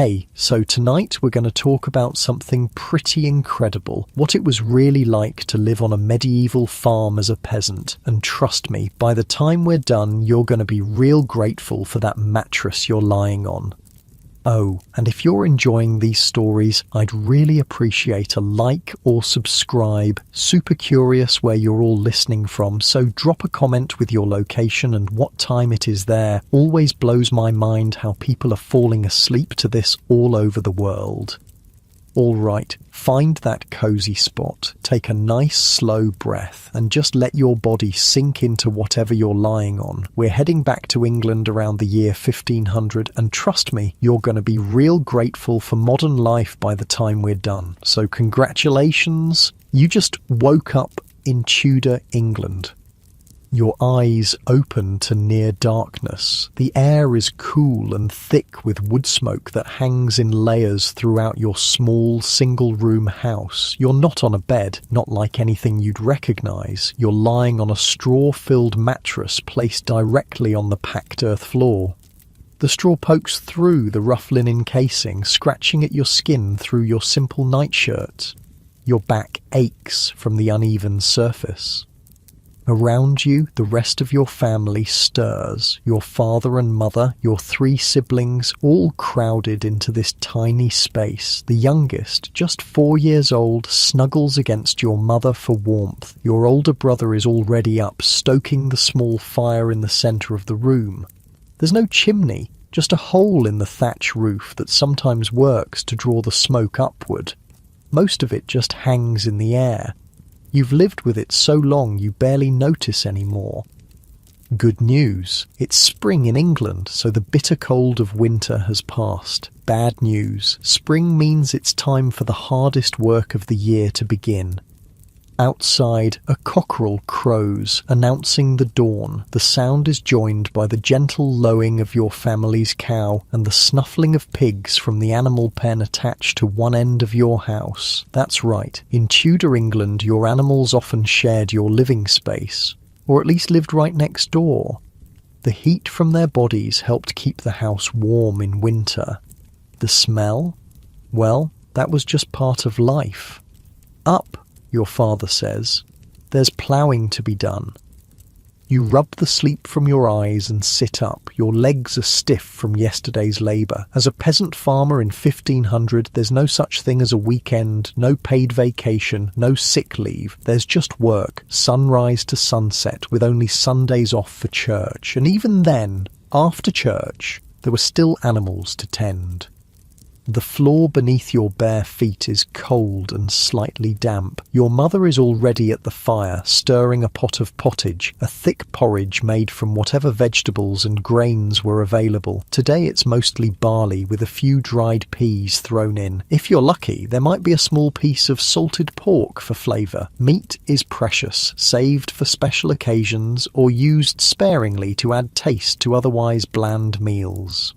Hey, so tonight we're going to talk about something pretty incredible. What it was really like to live on a medieval farm as a peasant. And trust me, by the time we're done, you're going to be real grateful for that mattress you're lying on. Oh, and if you're enjoying these stories, I'd really appreciate a like or subscribe. Super curious where you're all listening from, so drop a comment with your location and what time it is there. Always blows my mind how people are falling asleep to this all over the world. All right, find that cozy spot, take a nice slow breath and just let your body sink into whatever you're lying on. We're heading back to England around the year 1500 and trust me, you're going to be real grateful for modern life by the time we're done. So congratulations, you just woke up in Tudor England. Your eyes open to near darkness. The air is cool and thick with wood smoke that hangs in layers throughout your small single-room house. You're not on a bed, not like anything you'd recognise. You're lying on a straw-filled mattress placed directly on the packed earth floor. The straw pokes through the rough linen casing, scratching at your skin through your simple nightshirt. Your back aches from the uneven surface. Around you, the rest of your family stirs, your father and mother, your 3 siblings, all crowded into this tiny space. The youngest, just 4 years old, snuggles against your mother for warmth. Your older brother is already up, stoking the small fire in the centre of the room. There's no chimney, just a hole in the thatch roof that sometimes works to draw the smoke upward. Most of it just hangs in the air. You've lived with it so long you barely notice anymore. Good news, it's spring in England, so the bitter cold of winter has passed. Bad news, spring means it's time for the hardest work of the year to begin. Outside, a cockerel crows, announcing the dawn. The sound is joined by the gentle lowing of your family's cow and the snuffling of pigs from the animal pen attached to one end of your house. That's right, in Tudor England your animals often shared your living space, or at least lived right next door. The heat from their bodies helped keep the house warm in winter. The smell? Well, that was just part of life. Up, your father says. There's ploughing to be done. You rub the sleep from your eyes and sit up. Your legs are stiff from yesterday's labour. As a peasant farmer in 1500, there's no such thing as a weekend, no paid vacation, no sick leave. There's just work, sunrise to sunset, with only Sundays off for church. And even then, after church, there were still animals to tend. The floor beneath your bare feet is cold and slightly damp. Your mother is already at the fire, stirring a pot of pottage, a thick porridge made from whatever vegetables and grains were available. Today it's mostly barley with a few dried peas thrown in. If you're lucky, there might be a small piece of salted pork for flavour. Meat is precious, saved for special occasions or used sparingly to add taste to otherwise bland meals.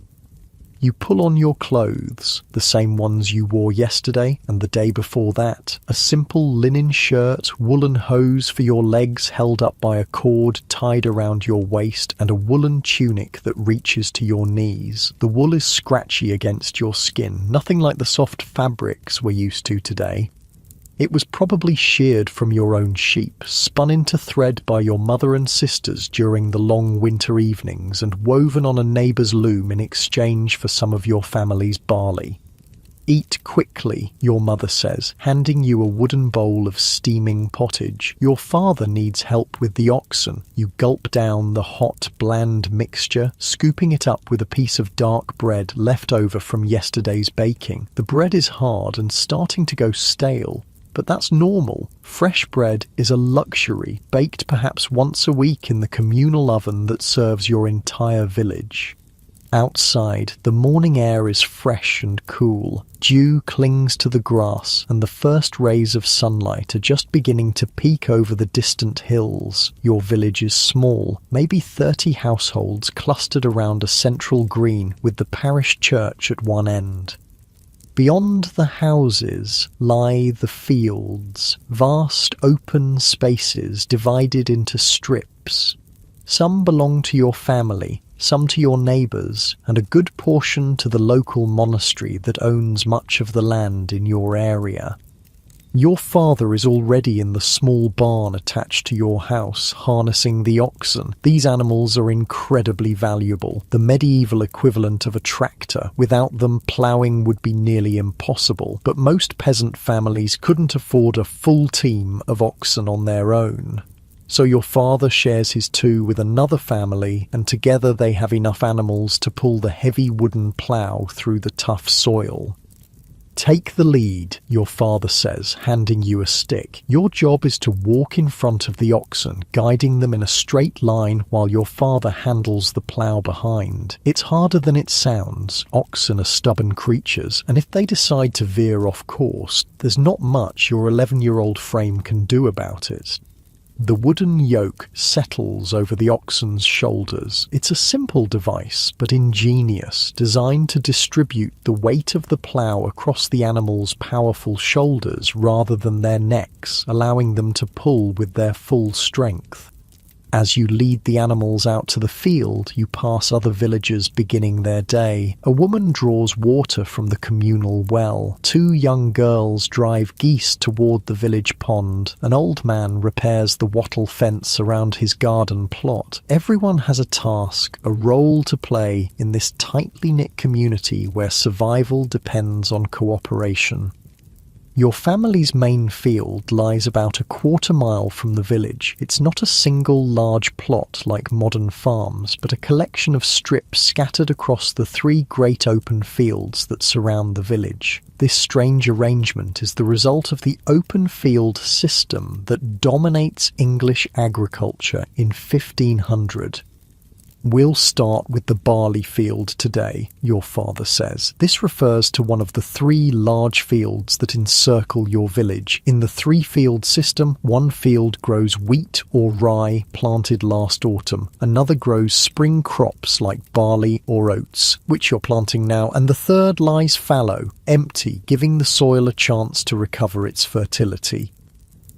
You pull on your clothes, the same ones you wore yesterday and the day before that. A simple linen shirt, woolen hose for your legs held up by a cord tied around your waist, and a woolen tunic that reaches to your knees. The wool is scratchy against your skin, nothing like the soft fabrics we're used to today. It was probably sheared from your own sheep, spun into thread by your mother and sisters during the long winter evenings, and woven on a neighbour's loom in exchange for some of your family's barley. Eat quickly, your mother says, handing you a wooden bowl of steaming pottage. Your father needs help with the oxen. You gulp down the hot, bland mixture, scooping it up with a piece of dark bread left over from yesterday's baking. The bread is hard and starting to go stale. But that's normal. Fresh bread is a luxury, baked perhaps once a week in the communal oven that serves your entire village. Outside, the morning air is fresh and cool. Dew clings to the grass, and the first rays of sunlight are just beginning to peek over the distant hills. Your village is small, maybe 30 households clustered around a central green with the parish church at one end. Beyond the houses lie the fields, vast open spaces divided into strips. Some belong to your family, some to your neighbours, and a good portion to the local monastery that owns much of the land in your area. Your father is already in the small barn attached to your house, harnessing the oxen. These animals are incredibly valuable, the medieval equivalent of a tractor. Without them, ploughing would be nearly impossible, but most peasant families couldn't afford a full team of oxen on their own. So your father shares his two with another family, and together they have enough animals to pull the heavy wooden plough through the tough soil. Take the lead, your father says, handing you a stick. Your job is to walk in front of the oxen, guiding them in a straight line while your father handles the plough behind. It's harder than it sounds. Oxen are stubborn creatures, and if they decide to veer off course, there's not much your 11-year-old frame can do about it. The wooden yoke settles over the oxen's shoulders. It's a simple device, but ingenious, designed to distribute the weight of the plough across the animal's powerful shoulders rather than their necks, allowing them to pull with their full strength. As you lead the animals out to the field, you pass other villagers beginning their day. A woman draws water from the communal well. 2 young girls drive geese toward the village pond. An old man repairs the wattle fence around his garden plot. Everyone has a task, a role to play in this tightly knit community where survival depends on cooperation. Your family's main field lies about a quarter-mile from the village. It's not a single large plot like modern farms, but a collection of strips scattered across the 3 great open fields that surround the village. This strange arrangement is the result of the open field system that dominates English agriculture in 1500. We'll start with the barley field today, your father says. This refers to one of the 3 large fields that encircle your village. In the 3-field system, one field grows wheat or rye planted last autumn. Another grows spring crops like barley or oats, which you're planting now, and the third lies fallow, empty, giving the soil a chance to recover its fertility.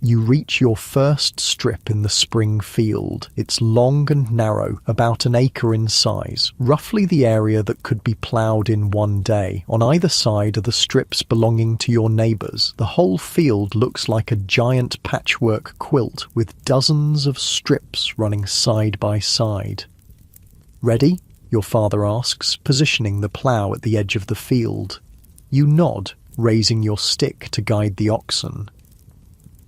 You reach your first strip in the spring field. It's long and narrow, about an acre in size, roughly the area that could be ploughed in one day. On either side are the strips belonging to your neighbours. The whole field looks like a giant patchwork quilt with dozens of strips running side by side. Ready? Your father asks, positioning the plough at the edge of the field. You nod, raising your stick to guide the oxen.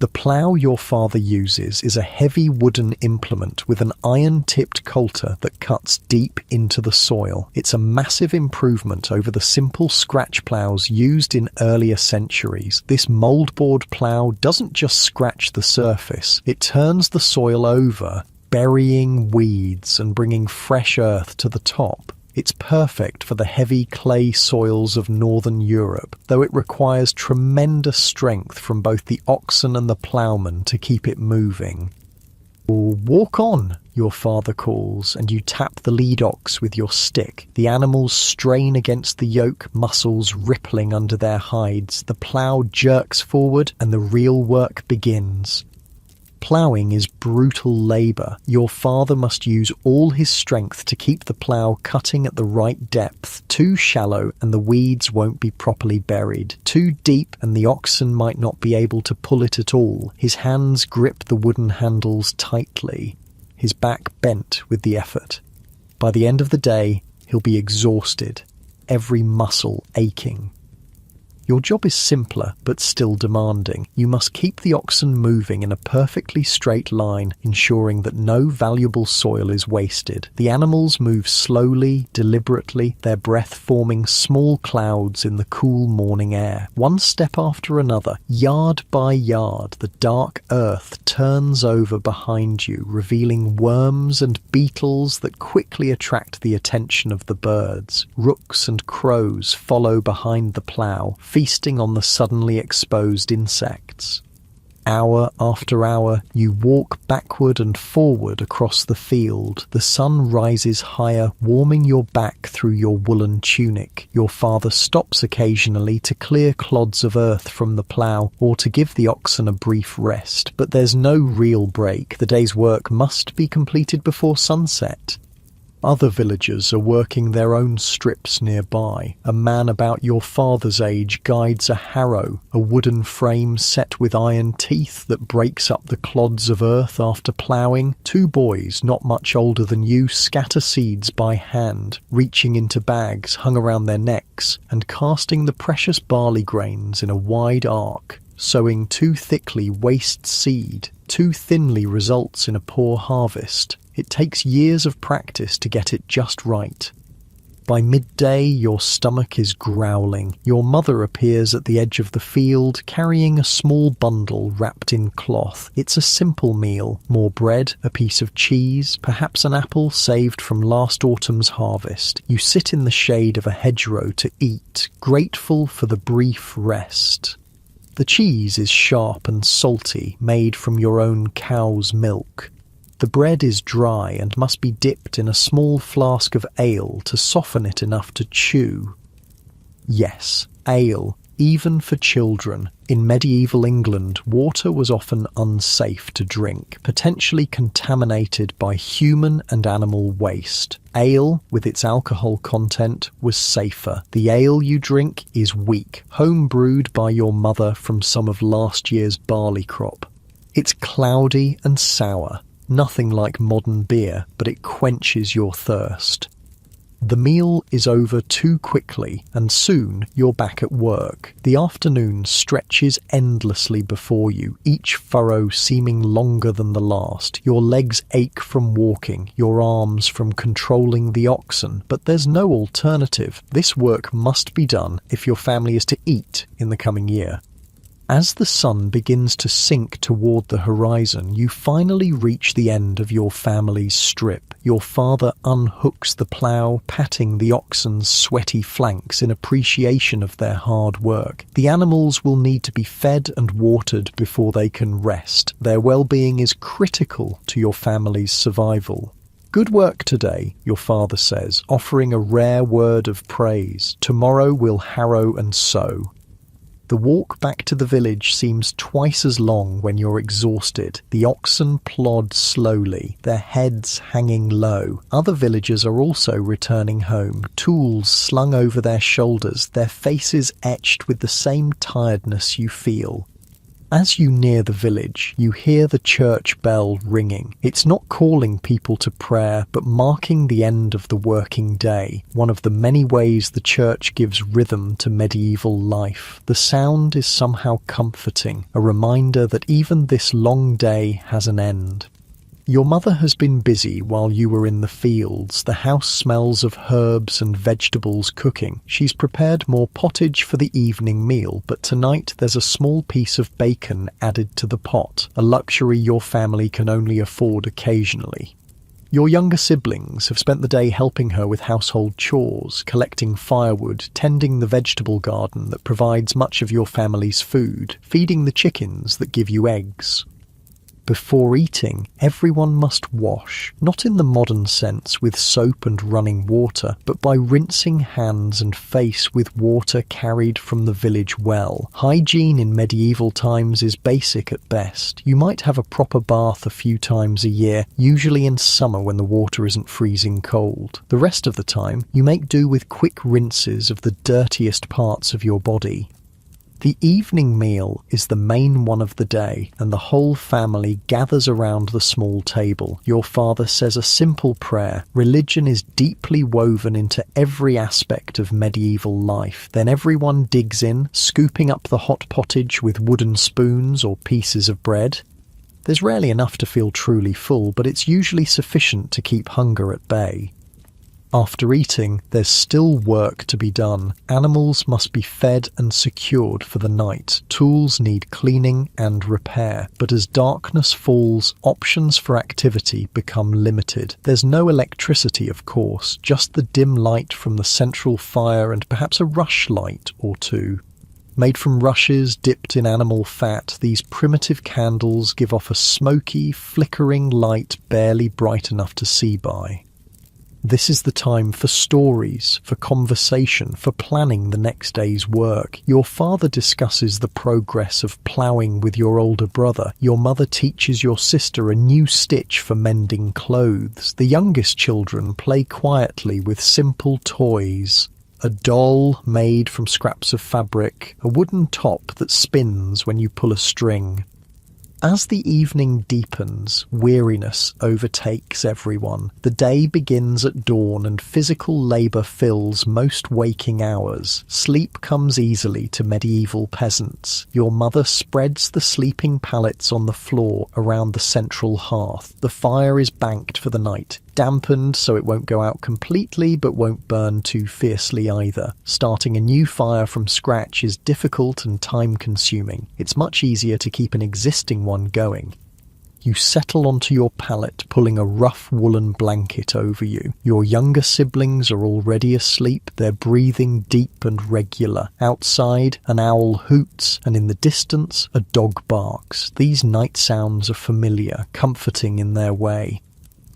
The plough your father uses is a heavy wooden implement with an iron-tipped coulter that cuts deep into the soil. It's a massive improvement over the simple scratch ploughs used in earlier centuries. This moldboard plough doesn't just scratch the surface, it turns the soil over, burying weeds and bringing fresh earth to the top. It's perfect for the heavy clay soils of northern Europe, though it requires tremendous strength from both the oxen and the ploughman to keep it moving. Walk on, your father calls, and you tap the lead ox with your stick. The animals strain against the yoke, muscles rippling under their hides. The plough jerks forward and the real work begins. Ploughing is brutal labour. Your father must use all his strength to keep the plough cutting at the right depth. Too shallow and the weeds won't be properly buried. Too deep and the oxen might not be able to pull it at all. His hands grip the wooden handles tightly, his back bent with the effort. By the end of the day, he'll be exhausted, every muscle aching. Your job is simpler, but still demanding. You must keep the oxen moving in a perfectly straight line, ensuring that no valuable soil is wasted. The animals move slowly, deliberately, their breath forming small clouds in the cool morning air. One step after another, yard by yard, the dark earth turns over behind you, revealing worms and beetles that quickly attract the attention of the birds. Rooks and crows follow behind the plough, feasting on the suddenly exposed insects. Hour after hour, you walk backward and forward across the field. The sun rises higher, warming your back through your woolen tunic. Your father stops occasionally to clear clods of earth from the plough or to give the oxen a brief rest, but there's no real break. The day's work must be completed before sunset. Other villagers are working their own strips nearby. A man about your father's age guides a harrow, a wooden frame set with iron teeth that breaks up the clods of earth after ploughing. Two boys, not much older than you, scatter seeds by hand, reaching into bags hung around their necks and casting the precious barley grains in a wide arc. Sowing too thickly wastes seed, too thinly results in a poor harvest. It takes years of practice to get it just right. By midday, your stomach is growling. Your mother appears at the edge of the field, carrying a small bundle wrapped in cloth. It's a simple meal. More bread, a piece of cheese, perhaps an apple saved from last autumn's harvest. You sit in the shade of a hedgerow to eat, grateful for the brief rest. The cheese is sharp and salty, made from your own cow's milk. The bread is dry and must be dipped in a small flask of ale to soften it enough to chew. Yes, ale, even for children. In medieval England, water was often unsafe to drink, potentially contaminated by human and animal waste. Ale, with its alcohol content, was safer. The ale you drink is weak, home brewed by your mother from some of last year's barley crop. It's cloudy and sour. Nothing like modern beer, but it quenches your thirst. The meal is over too quickly, and soon you're back at work. The afternoon stretches endlessly before you, each furrow seeming longer than the last. Your legs ache from walking, your arms from controlling the oxen, but there's no alternative. This work must be done if your family is to eat in the coming year. As the sun begins to sink toward the horizon, you finally reach the end of your family's strip. Your father unhooks the plough, patting the oxen's sweaty flanks in appreciation of their hard work. The animals will need to be fed and watered before they can rest. Their well-being is critical to your family's survival. "Good work today," your father says, offering a rare word of praise. "Tomorrow we'll harrow and sow." The walk back to the village seems twice as long when you're exhausted. The oxen plod slowly, their heads hanging low. Other villagers are also returning home, tools slung over their shoulders, their faces etched with the same tiredness you feel. As you near the village, you hear the church bell ringing. It's not calling people to prayer, but marking the end of the working day, one of the many ways the church gives rhythm to medieval life. The sound is somehow comforting, a reminder that even this long day has an end. Your mother has been busy while you were in the fields. The house smells of herbs and vegetables cooking. She's prepared more pottage for the evening meal, but tonight there's a small piece of bacon added to the pot, a luxury your family can only afford occasionally. Your younger siblings have spent the day helping her with household chores, collecting firewood, tending the vegetable garden that provides much of your family's food, feeding the chickens that give you eggs. Before eating, everyone must wash, not in the modern sense with soap and running water, but by rinsing hands and face with water carried from the village well. Hygiene in medieval times is basic at best. You might have a proper bath a few times a year, usually in summer when the water isn't freezing cold. The rest of the time, you make do with quick rinses of the dirtiest parts of your body. The evening meal is the main one of the day, and the whole family gathers around the small table. Your father says a simple prayer. Religion is deeply woven into every aspect of medieval life. Then everyone digs in, scooping up the hot pottage with wooden spoons or pieces of bread. There's rarely enough to feel truly full, but it's usually sufficient to keep hunger at bay. After eating, there's still work to be done. Animals must be fed and secured for the night. Tools need cleaning and repair. But as darkness falls, options for activity become limited. There's no electricity, of course, just the dim light from the central fire and perhaps a rush light or two. Made from rushes dipped in animal fat, these primitive candles give off a smoky, flickering light barely bright enough to see by. This is the time for stories, for conversation, for planning the next day's work. Your father discusses the progress of ploughing with your older brother. Your mother teaches your sister a new stitch for mending clothes. The youngest children play quietly with simple toys. A doll made from scraps of fabric, a wooden top that spins when you pull a string. As the evening deepens, weariness overtakes everyone. The day begins at dawn and physical labour fills most waking hours. Sleep comes easily to medieval peasants. Your mother spreads the sleeping pallets on the floor around the central hearth. The fire is banked for the night, dampened so it won't go out completely but won't burn too fiercely either. Starting a new fire from scratch is difficult and time-consuming. It's much easier to keep an existing one going. You settle onto your pallet, pulling a rough woolen blanket over you. Your younger siblings are already asleep, their breathing deep and regular. Outside, an owl hoots, and in the distance, a dog barks. These night sounds are familiar, comforting in their way.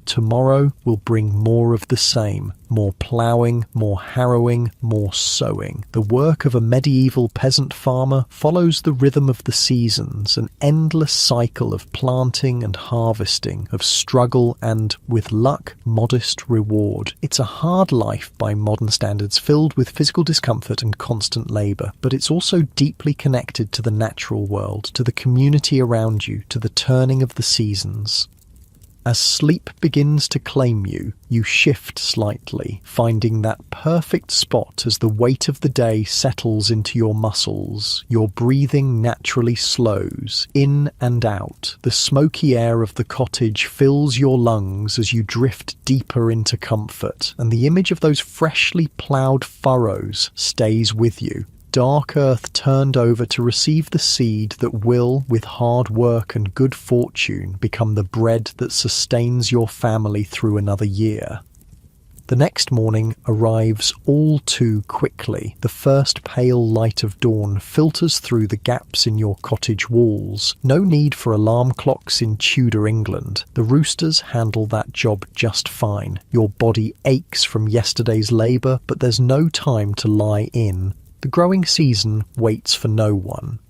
Tomorrow will bring more of the same, more ploughing, more harrowing, more sowing. The work of a medieval peasant farmer follows the rhythm of the seasons, an endless cycle of planting and harvesting, of struggle and, with luck, modest reward. It's a hard life by modern standards, filled with physical discomfort and constant labour, but it's also deeply connected to the natural world, to the community around you, to the turning of the seasons. As sleep begins to claim you, you shift slightly, finding that perfect spot as the weight of the day settles into your muscles. Your breathing naturally slows, in and out. The smoky air of the cottage fills your lungs as you drift deeper into comfort, and the image of those freshly ploughed furrows stays with you. Dark earth turned over to receive the seed that will, with hard work and good fortune, become the bread that sustains your family through another year. The next morning arrives all too quickly. The first pale light of dawn filters through the gaps in your cottage walls. No need for alarm clocks in Tudor England. The roosters handle that job just fine. Your body aches from yesterday's labour, but there's no time to lie in. The growing season waits for no one.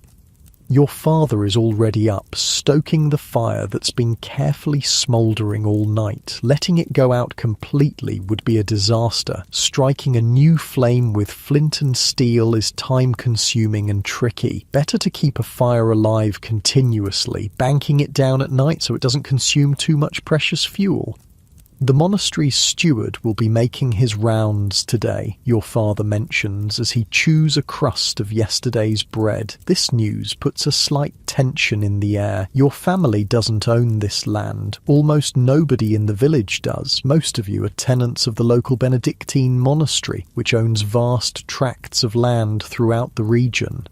Your father is already up, stoking the fire that's been carefully smouldering all night. Letting it go out completely would be a disaster. Striking a new flame with flint and steel is time-consuming and tricky. Better to keep a fire alive continuously, banking it down at night so it doesn't consume too much precious fuel. The monastery's steward will be making his rounds today, your father mentions as he chews a crust of yesterday's bread. This news puts a slight tension in the air. Your family doesn't own this land. Almost nobody in the village does. Most of you are tenants of the local Benedictine monastery, which owns vast tracts of land throughout the region.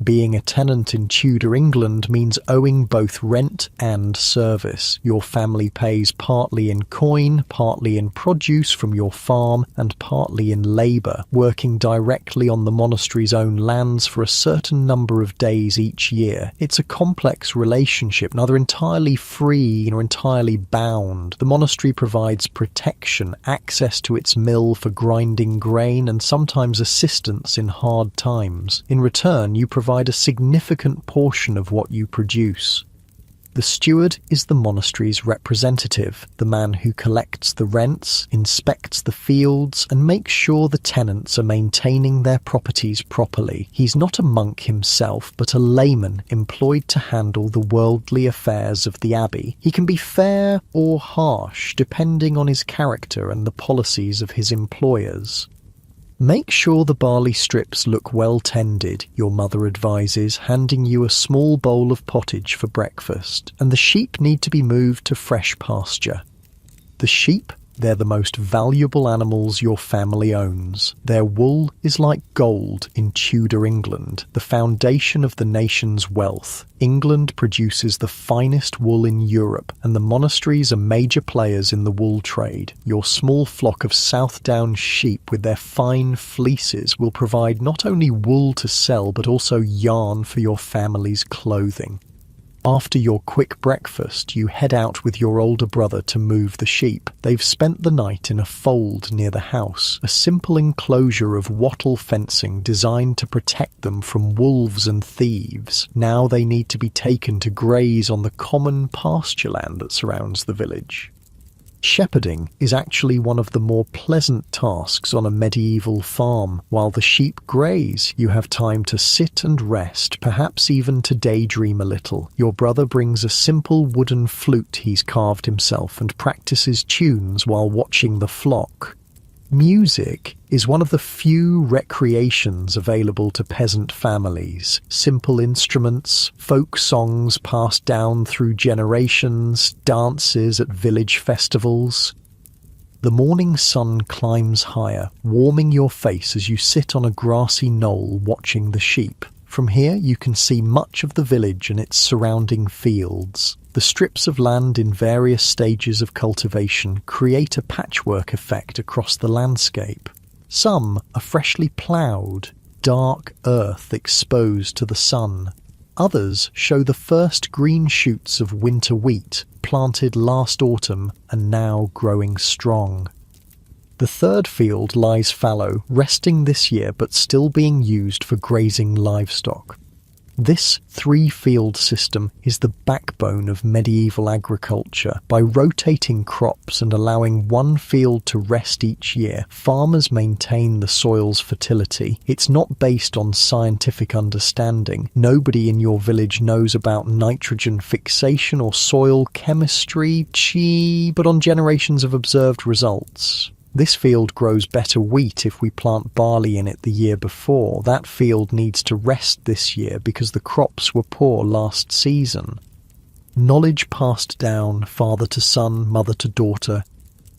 Being a tenant in Tudor England means owing both rent and service. Your family pays partly in coin, partly in produce from your farm, and partly in labour, working directly on the monastery's own lands for a certain number of days each year. It's a complex relationship, neither entirely free nor entirely bound. The monastery provides protection, access to its mill for grinding grain, and sometimes assistance in hard times. In return, you provide a significant portion of what you produce. The steward is the monastery's representative, the man who collects the rents, inspects the fields, and makes sure the tenants are maintaining their properties properly. He's not a monk himself, but a layman employed to handle the worldly affairs of the abbey. He can be fair or harsh, depending on his character and the policies of his employers. Make sure the barley strips look well tended, your mother advises, handing you a small bowl of pottage for breakfast, and the sheep need to be moved to fresh pasture. The sheep? They're the most valuable animals your family owns. Their wool is like gold in Tudor England, the foundation of the nation's wealth. England produces the finest wool in Europe, and the monasteries are major players in the wool trade. Your small flock of Southdown sheep with their fine fleeces will provide not only wool to sell but also yarn for your family's clothing. After your quick breakfast, you head out with your older brother to move the sheep. They've spent the night in a fold near the house, a simple enclosure of wattle fencing designed to protect them from wolves and thieves. Now they need to be taken to graze on the common pasture land that surrounds the village. Shepherding is actually one of the more pleasant tasks on a medieval farm. While the sheep graze, you have time to sit and rest, perhaps even to daydream a little. Your brother brings a simple wooden flute he's carved himself and practices tunes while watching the flock. Music is one of the few recreations available to peasant families. Simple instruments, folk songs passed down through generations, dances at village festivals. The morning sun climbs higher, warming your face as you sit on a grassy knoll watching the sheep. From here you can see much of the village and its surrounding fields. The strips of land in various stages of cultivation create a patchwork effect across the landscape. Some are freshly ploughed, dark earth exposed to the sun. Others show the first green shoots of winter wheat, planted last autumn and now growing strong. The third field lies fallow, resting this year but still being used for grazing livestock. This three-field system is the backbone of medieval agriculture. By rotating crops and allowing one field to rest each year, farmers maintain the soil's fertility. It's not based on scientific understanding. Nobody in your village knows about nitrogen fixation or soil chemistry, but on generations of observed results. This field grows better wheat if we plant barley in it the year before. That field needs to rest this year because the crops were poor last season. Knowledge passed down, father to son, mother to daughter.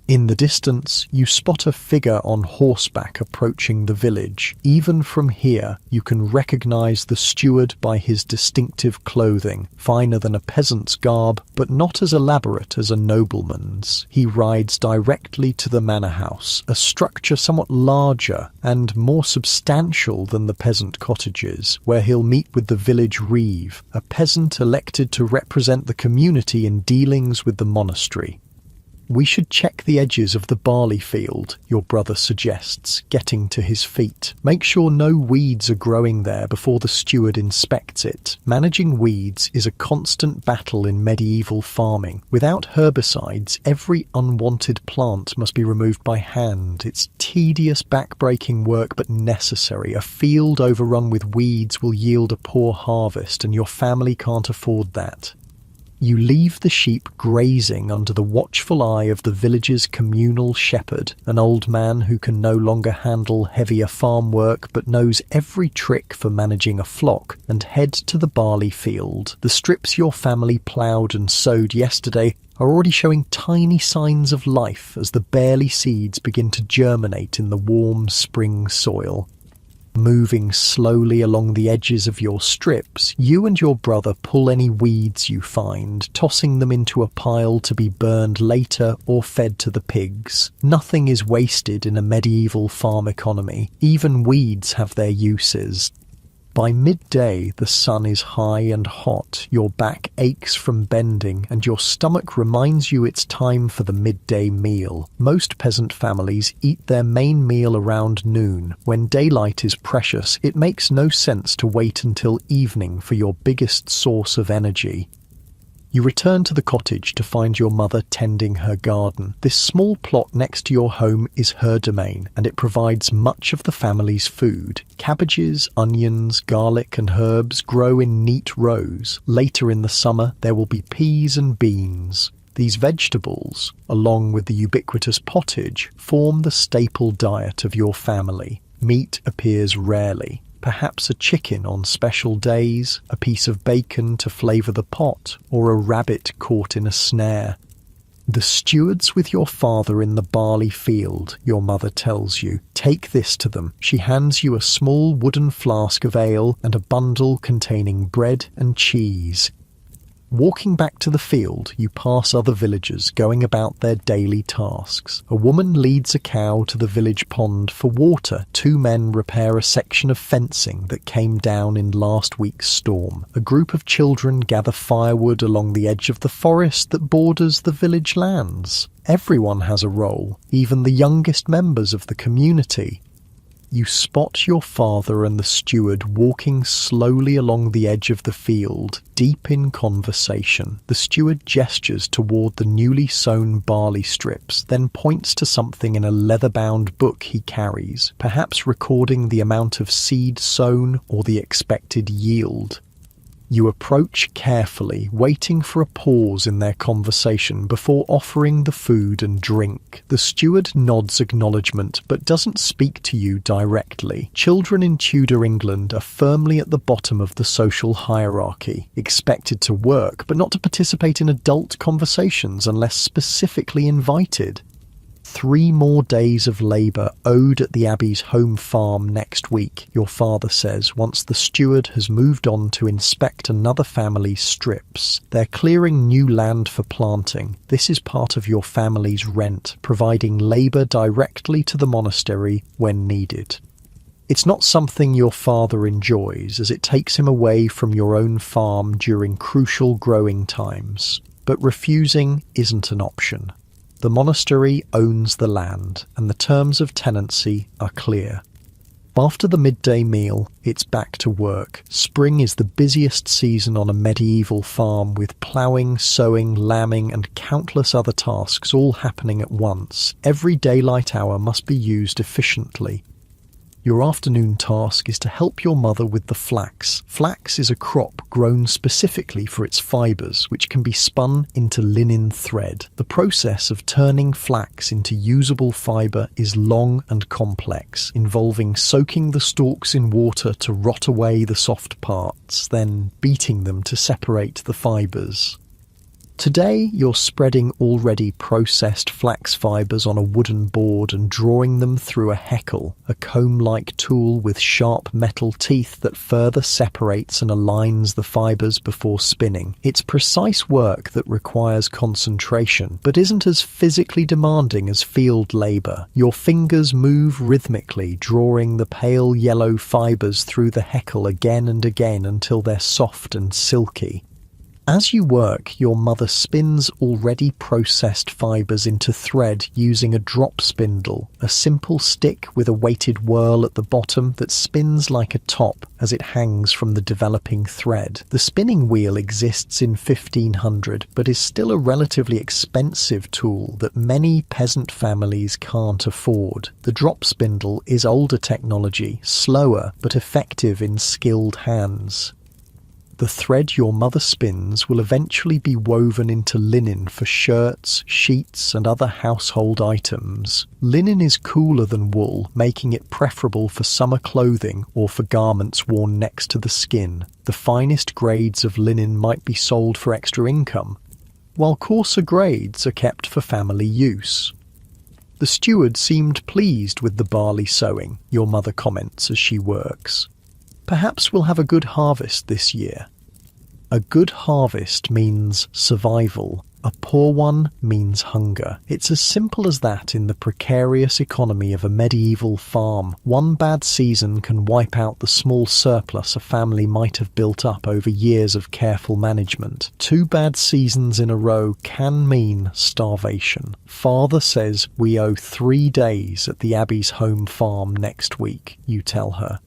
In the distance, you spot a figure on horseback approaching the village. Even from here, you can recognize the steward by his distinctive clothing, finer than a peasant's garb, but not as elaborate as a nobleman's. He rides directly to the manor house, a structure somewhat larger and more substantial than the peasant cottages, where he'll meet with the village reeve, a peasant elected to represent the community in dealings with the monastery. "We should check the edges of the barley field," your brother suggests, getting to his feet. "Make sure no weeds are growing there before the steward inspects it." Managing weeds is a constant battle in medieval farming. Without herbicides, every unwanted plant must be removed by hand. It's tedious, back-breaking work, but necessary. A field overrun with weeds will yield a poor harvest, and your family can't afford that. You leave the sheep grazing under the watchful eye of the village's communal shepherd, an old man who can no longer handle heavier farm work but knows every trick for managing a flock, and head to the barley field. The strips your family ploughed and sowed yesterday are already showing tiny signs of life as the barley seeds begin to germinate in the warm spring soil. Moving slowly along the edges of your strips, you and your brother pull any weeds you find, tossing them into a pile to be burned later or fed to the pigs. Nothing is wasted in a medieval farm economy. Even weeds have their uses. By midday, the sun is high and hot, your back aches from bending, and your stomach reminds you it's time for the midday meal. Most peasant families eat their main meal around noon. When daylight is precious, it makes no sense to wait until evening for your biggest source of energy. You return to the cottage to find your mother tending her garden. This small plot next to your home is her domain, and it provides much of the family's food. Cabbages, onions, garlic and herbs grow in neat rows. Later in the summer, there will be peas and beans. These vegetables, along with the ubiquitous pottage, form the staple diet of your family. Meat appears rarely. Perhaps a chicken on special days, a piece of bacon to flavour the pot, or a rabbit caught in a snare. The steward's with your father in the barley field, your mother tells you. Take this to them. She hands you a small wooden flask of ale and a bundle containing bread and cheese. Walking back to the field, you pass other villagers going about their daily tasks. A woman leads a cow to the village pond for water. Two men repair a section of fencing that came down in last week's storm. A group of children gather firewood along the edge of the forest that borders the village lands. Everyone has a role, even the youngest members of the community. You spot your father and the steward walking slowly along the edge of the field, deep in conversation. The steward gestures toward the newly sown barley strips, then points to something in a leather-bound book he carries, perhaps recording the amount of seed sown or the expected yield. You approach carefully, waiting for a pause in their conversation before offering the food and drink. The steward nods acknowledgement but doesn't speak to you directly. Children in Tudor England are firmly at the bottom of the social hierarchy, expected to work but not to participate in adult conversations unless specifically invited. 3 more days of labour owed at the Abbey's home farm next week, your father says, once the steward has moved on to inspect another family's strips. They're clearing new land for planting. This is part of your family's rent, providing labour directly to the monastery when needed. It's not something your father enjoys, as it takes him away from your own farm during crucial growing times. But refusing isn't an option. The monastery owns the land, and the terms of tenancy are clear. After the midday meal, it's back to work. Spring is the busiest season on a medieval farm, with ploughing, sowing, lambing, and countless other tasks all happening at once. Every daylight hour must be used efficiently. Your afternoon task is to help your mother with the flax. Flax is a crop grown specifically for its fibres, which can be spun into linen thread. The process of turning flax into usable fibre is long and complex, involving soaking the stalks in water to rot away the soft parts, then beating them to separate the fibres. Today, you're spreading already processed flax fibres on a wooden board and drawing them through a heckle, a comb-like tool with sharp metal teeth that further separates and aligns the fibres before spinning. It's precise work that requires concentration, but isn't as physically demanding as field labour. Your fingers move rhythmically, drawing the pale yellow fibres through the heckle again and again until they're soft and silky. As you work, your mother spins already processed fibres into thread using a drop spindle, a simple stick with a weighted whirl at the bottom that spins like a top as it hangs from the developing thread. The spinning wheel exists in 1500, but is still a relatively expensive tool that many peasant families can't afford. The drop spindle is older technology, slower but effective in skilled hands. The thread your mother spins will eventually be woven into linen for shirts, sheets, and other household items. Linen is cooler than wool, making it preferable for summer clothing or for garments worn next to the skin. The finest grades of linen might be sold for extra income, while coarser grades are kept for family use. The steward seemed pleased with the barley sowing, your mother comments as she works. Perhaps we'll have a good harvest this year. A good harvest means survival. A poor one means hunger. It's as simple as that in the precarious economy of a medieval farm. One bad season can wipe out the small surplus a family might have built up over years of careful management. 2 bad seasons in a row can mean starvation. Father says we owe 3 days at the Abbey's home farm next week, you tell her.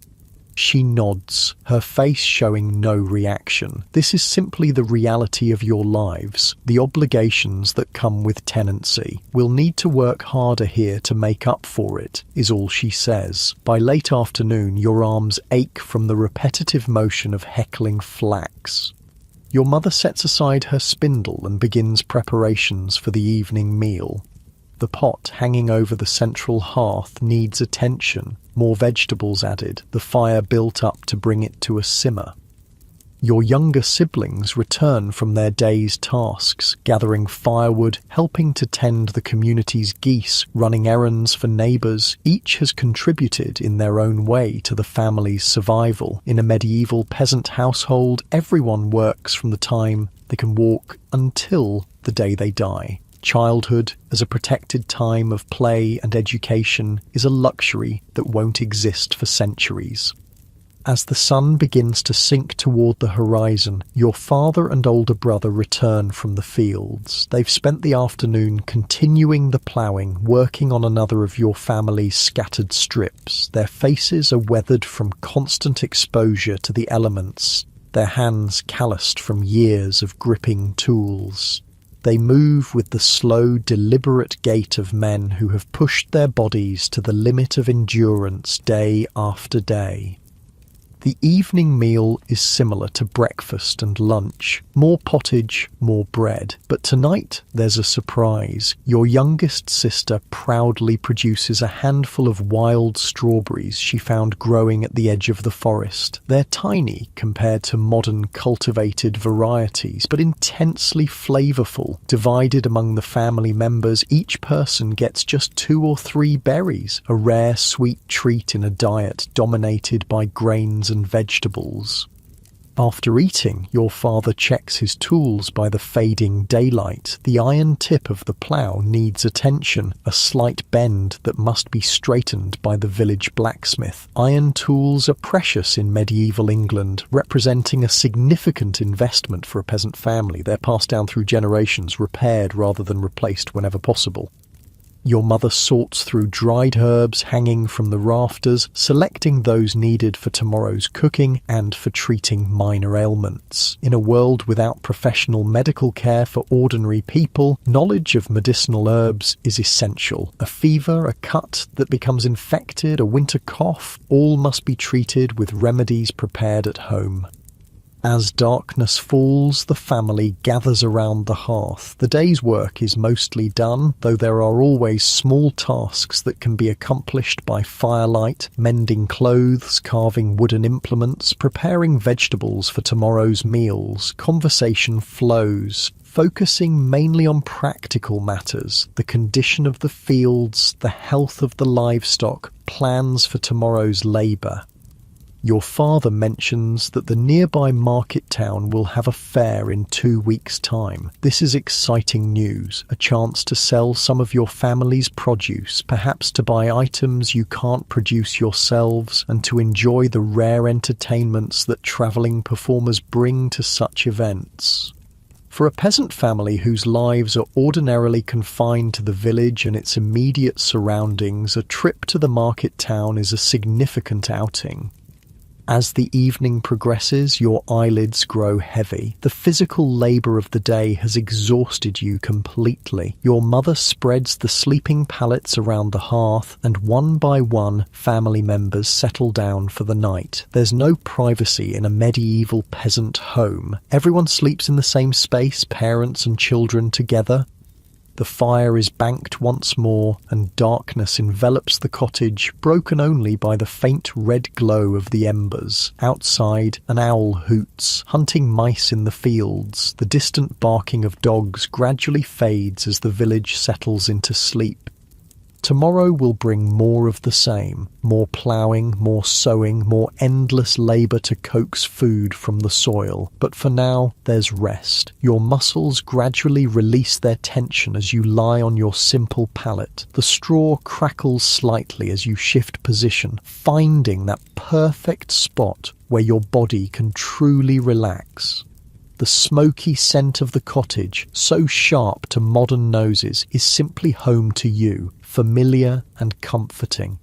She nods, her face showing no reaction. This is simply the reality of your lives, the obligations that come with tenancy. We'll need to work harder here to make up for it, is all she says. By late afternoon, your arms ache from the repetitive motion of heckling flax. Your mother sets aside her spindle and begins preparations for the evening meal. The pot hanging over the central hearth needs attention, more vegetables added, the fire built up to bring it to a simmer. Your younger siblings return from their day's tasks, gathering firewood, helping to tend the community's geese, running errands for neighbours. Each has contributed in their own way to the family's survival. In a medieval peasant household, everyone works from the time They can walk until the day they die. Childhood, as a protected time of play and education, is a luxury that won't exist for centuries. As the sun begins to sink toward the horizon, your father and older brother return from the fields. They've spent the afternoon continuing the ploughing, working on another of your family's scattered strips. Their faces are weathered from constant exposure to the elements, their hands calloused from years of gripping tools. They move with the slow, deliberate gait of men who have pushed their bodies to the limit of endurance day after day. The evening meal is similar to breakfast and lunch. More pottage, more bread. But tonight there's a surprise. Your youngest sister proudly produces a handful of wild strawberries she found growing at the edge of the forest. They're tiny compared to modern cultivated varieties, but intensely flavorful. Divided among the family members, each person gets just 2 or 3 berries, a rare sweet treat in a diet dominated by grains and vegetables. After eating, your father checks his tools by the fading daylight. The iron tip of the plough needs attention, a slight bend that must be straightened by the village blacksmith. Iron tools are precious in medieval England, representing a significant investment for a peasant family. They're passed down through generations, repaired rather than replaced whenever possible. Your mother sorts through dried herbs hanging from the rafters, selecting those needed for tomorrow's cooking and for treating minor ailments. In a world without professional medical care for ordinary people, knowledge of medicinal herbs is essential. A fever, a cut that becomes infected, a winter cough, all must be treated with remedies prepared at home. As darkness falls, the family gathers around the hearth. The day's work is mostly done, though there are always small tasks that can be accomplished by firelight, mending clothes, carving wooden implements, preparing vegetables for tomorrow's meals. Conversation flows, focusing mainly on practical matters, the condition of the fields, the health of the livestock, plans for tomorrow's labour. Your father mentions that the nearby market town will have a fair in 2 weeks' time. This is exciting news, a chance to sell some of your family's produce, perhaps to buy items you can't produce yourselves, and to enjoy the rare entertainments that travelling performers bring to such events. For a peasant family whose lives are ordinarily confined to the village and its immediate surroundings, a trip to the market town is a significant outing. As the evening progresses, your eyelids grow heavy. The physical labour of the day has exhausted you completely. Your mother spreads the sleeping pallets around the hearth, and one by one, family members settle down for the night. There's no privacy in a medieval peasant home. Everyone sleeps in the same space, parents and children together. The fire is banked once more, and darkness envelops the cottage, broken only by the faint red glow of the embers. Outside, an owl hoots, hunting mice in the fields. The distant barking of dogs gradually fades as the village settles into sleep. Tomorrow will bring more of the same, more ploughing, more sowing, more endless labour to coax food from the soil. But for now, there's rest. Your muscles gradually release their tension as you lie on your simple pallet. The straw crackles slightly as you shift position, finding that perfect spot where your body can truly relax. The smoky scent of the cottage, so sharp to modern noses, is simply home to you, familiar and comforting.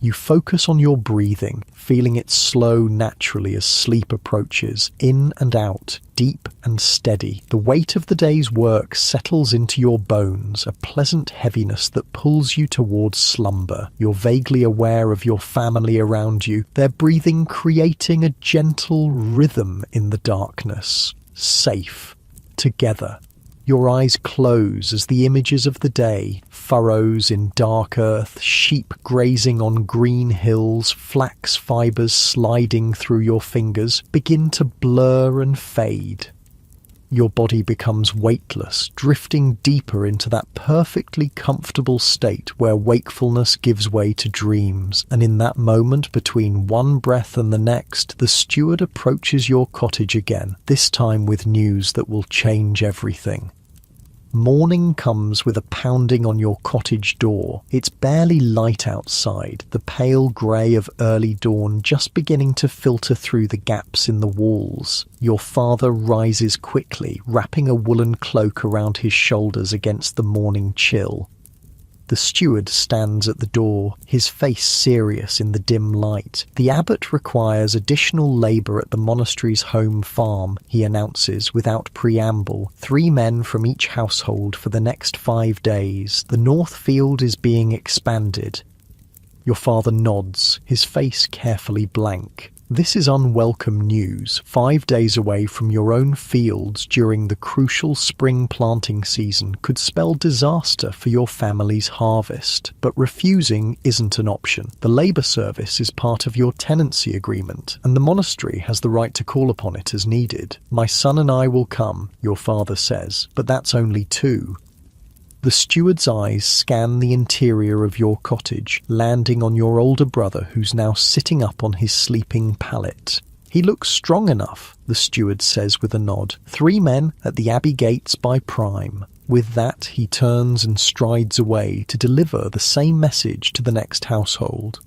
You focus on your breathing, feeling it slow naturally as sleep approaches, in and out, deep and steady. The weight of the day's work settles into your bones, a pleasant heaviness that pulls you towards slumber. You're vaguely aware of your family around you, their breathing creating a gentle rhythm in the darkness. Safe. Together. Your eyes close as the images of the day, furrows in dark earth, sheep grazing on green hills, flax fibres sliding through your fingers, begin to blur and fade. Your body becomes weightless, drifting deeper into that perfectly comfortable state where wakefulness gives way to dreams. And in that moment between one breath and the next, the steward approaches your cottage again, this time with news that will change everything. Morning comes with a pounding on your cottage door. It's barely light outside, the pale grey of early dawn just beginning to filter through the gaps in the walls. Your father rises quickly, wrapping a woolen cloak around his shoulders against the morning chill. The steward stands at the door, his face serious in the dim light. The abbot requires additional labour at the monastery's home farm, he announces without preamble. 3 men from each household for the next 5 days. The north field is being expanded. Your father nods, his face carefully blank. This is unwelcome news, 5 days away from your own fields during the crucial spring planting season could spell disaster for your family's harvest. But refusing isn't an option. The labour service is part of your tenancy agreement, and the monastery has the right to call upon it as needed. My son and I will come, your father says, but that's only 2. The steward's eyes scan the interior of your cottage, landing on your older brother who's now sitting up on his sleeping pallet. He looks strong enough, the steward says with a nod. 3 men at the abbey gates by prime. With that, he turns and strides away to deliver the same message to the next household.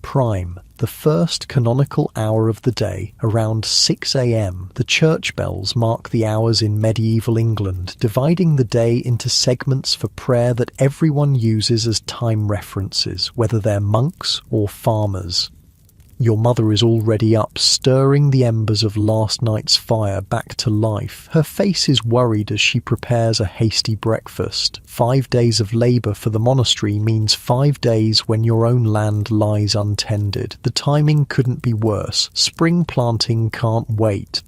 Prime, the first canonical hour of the day, around 6 a.m. The church bells mark the hours in medieval England, dividing the day into segments for prayer that everyone uses as time references, whether they're monks or farmers. Your mother is already up, stirring the embers of last night's fire back to life. Her face is worried as she prepares a hasty breakfast. 5 days of labour for the monastery means 5 days when your own land lies untended. The timing couldn't be worse. Spring planting can't wait.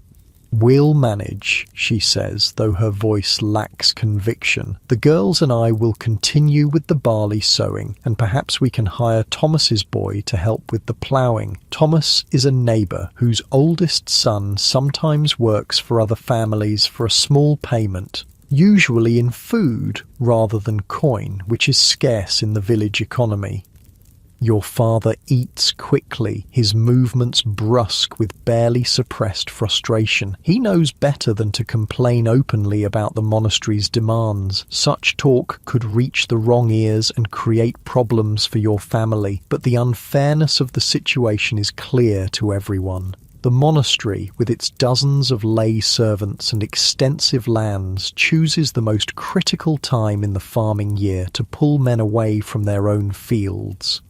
We'll manage, she says, though her voice lacks conviction. The girls and I will continue with the barley sowing, and perhaps we can hire Thomas's boy to help with the ploughing. Thomas is a neighbour whose oldest son sometimes works for other families for a small payment, usually in food rather than coin, which is scarce in the village economy. Your father eats quickly, his movements brusque with barely suppressed frustration. He knows better than to complain openly about the monastery's demands. Such talk could reach the wrong ears and create problems for your family, but the unfairness of the situation is clear to everyone. The monastery, with its dozens of lay servants and extensive lands, chooses the most critical time in the farming year to pull men away from their own fields.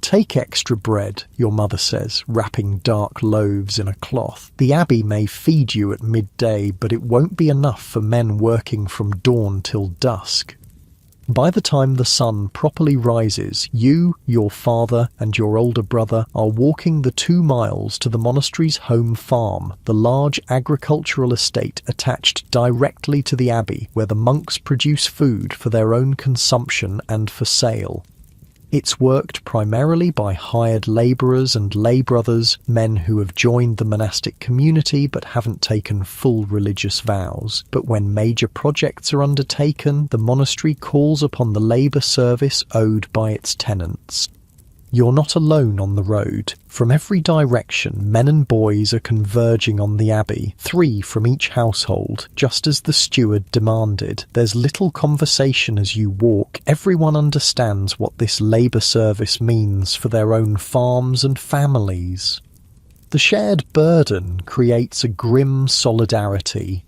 Take extra bread, your mother says, wrapping dark loaves in a cloth. The abbey may feed you at midday, but it won't be enough for men working from dawn till dusk. By the time the sun properly rises, you, your father, and your older brother are walking the 2 miles to the monastery's home farm, the large agricultural estate attached directly to the abbey, where the monks produce food for their own consumption and for sale. It's worked primarily by hired labourers and lay brothers, men who have joined the monastic community but haven't taken full religious vows. But when major projects are undertaken, the monastery calls upon the labour service owed by its tenants. You're not alone on the road. From every direction, men and boys are converging on the abbey, 3 from each household, just as the steward demanded. There's little conversation as you walk. Everyone understands what this labour service means for their own farms and families. The shared burden creates a grim solidarity.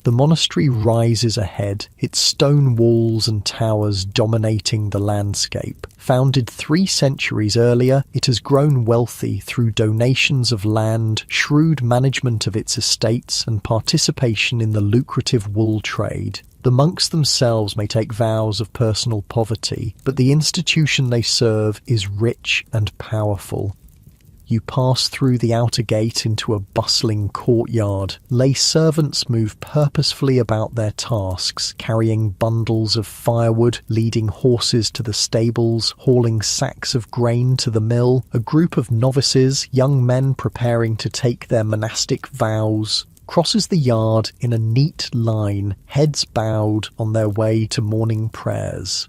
The monastery rises ahead, its stone walls and towers dominating the landscape. Founded 3 centuries earlier, it has grown wealthy through donations of land, shrewd management of its estates, and participation in the lucrative wool trade. The monks themselves may take vows of personal poverty, but the institution they serve is rich and powerful. You pass through the outer gate into a bustling courtyard. Lay servants move purposefully about their tasks, carrying bundles of firewood, leading horses to the stables, hauling sacks of grain to the mill. A group of novices, young men preparing to take their monastic vows. crosses the yard in a neat line, heads bowed on their way to morning prayers.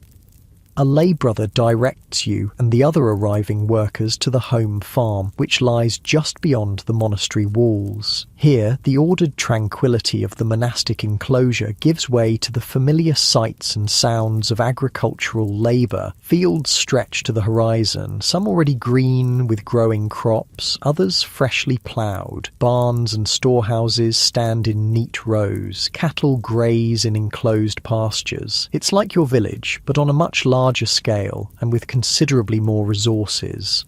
A lay brother directs you and the other arriving workers to the home farm, which lies just beyond the monastery walls. Here, the ordered tranquility of the monastic enclosure gives way to the familiar sights and sounds of agricultural labour. Fields stretch to the horizon, some already green with growing crops, others freshly ploughed. Barns and storehouses stand in neat rows. Cattle graze in enclosed pastures. It's like your village, but on a much larger scale and with considerably more resources.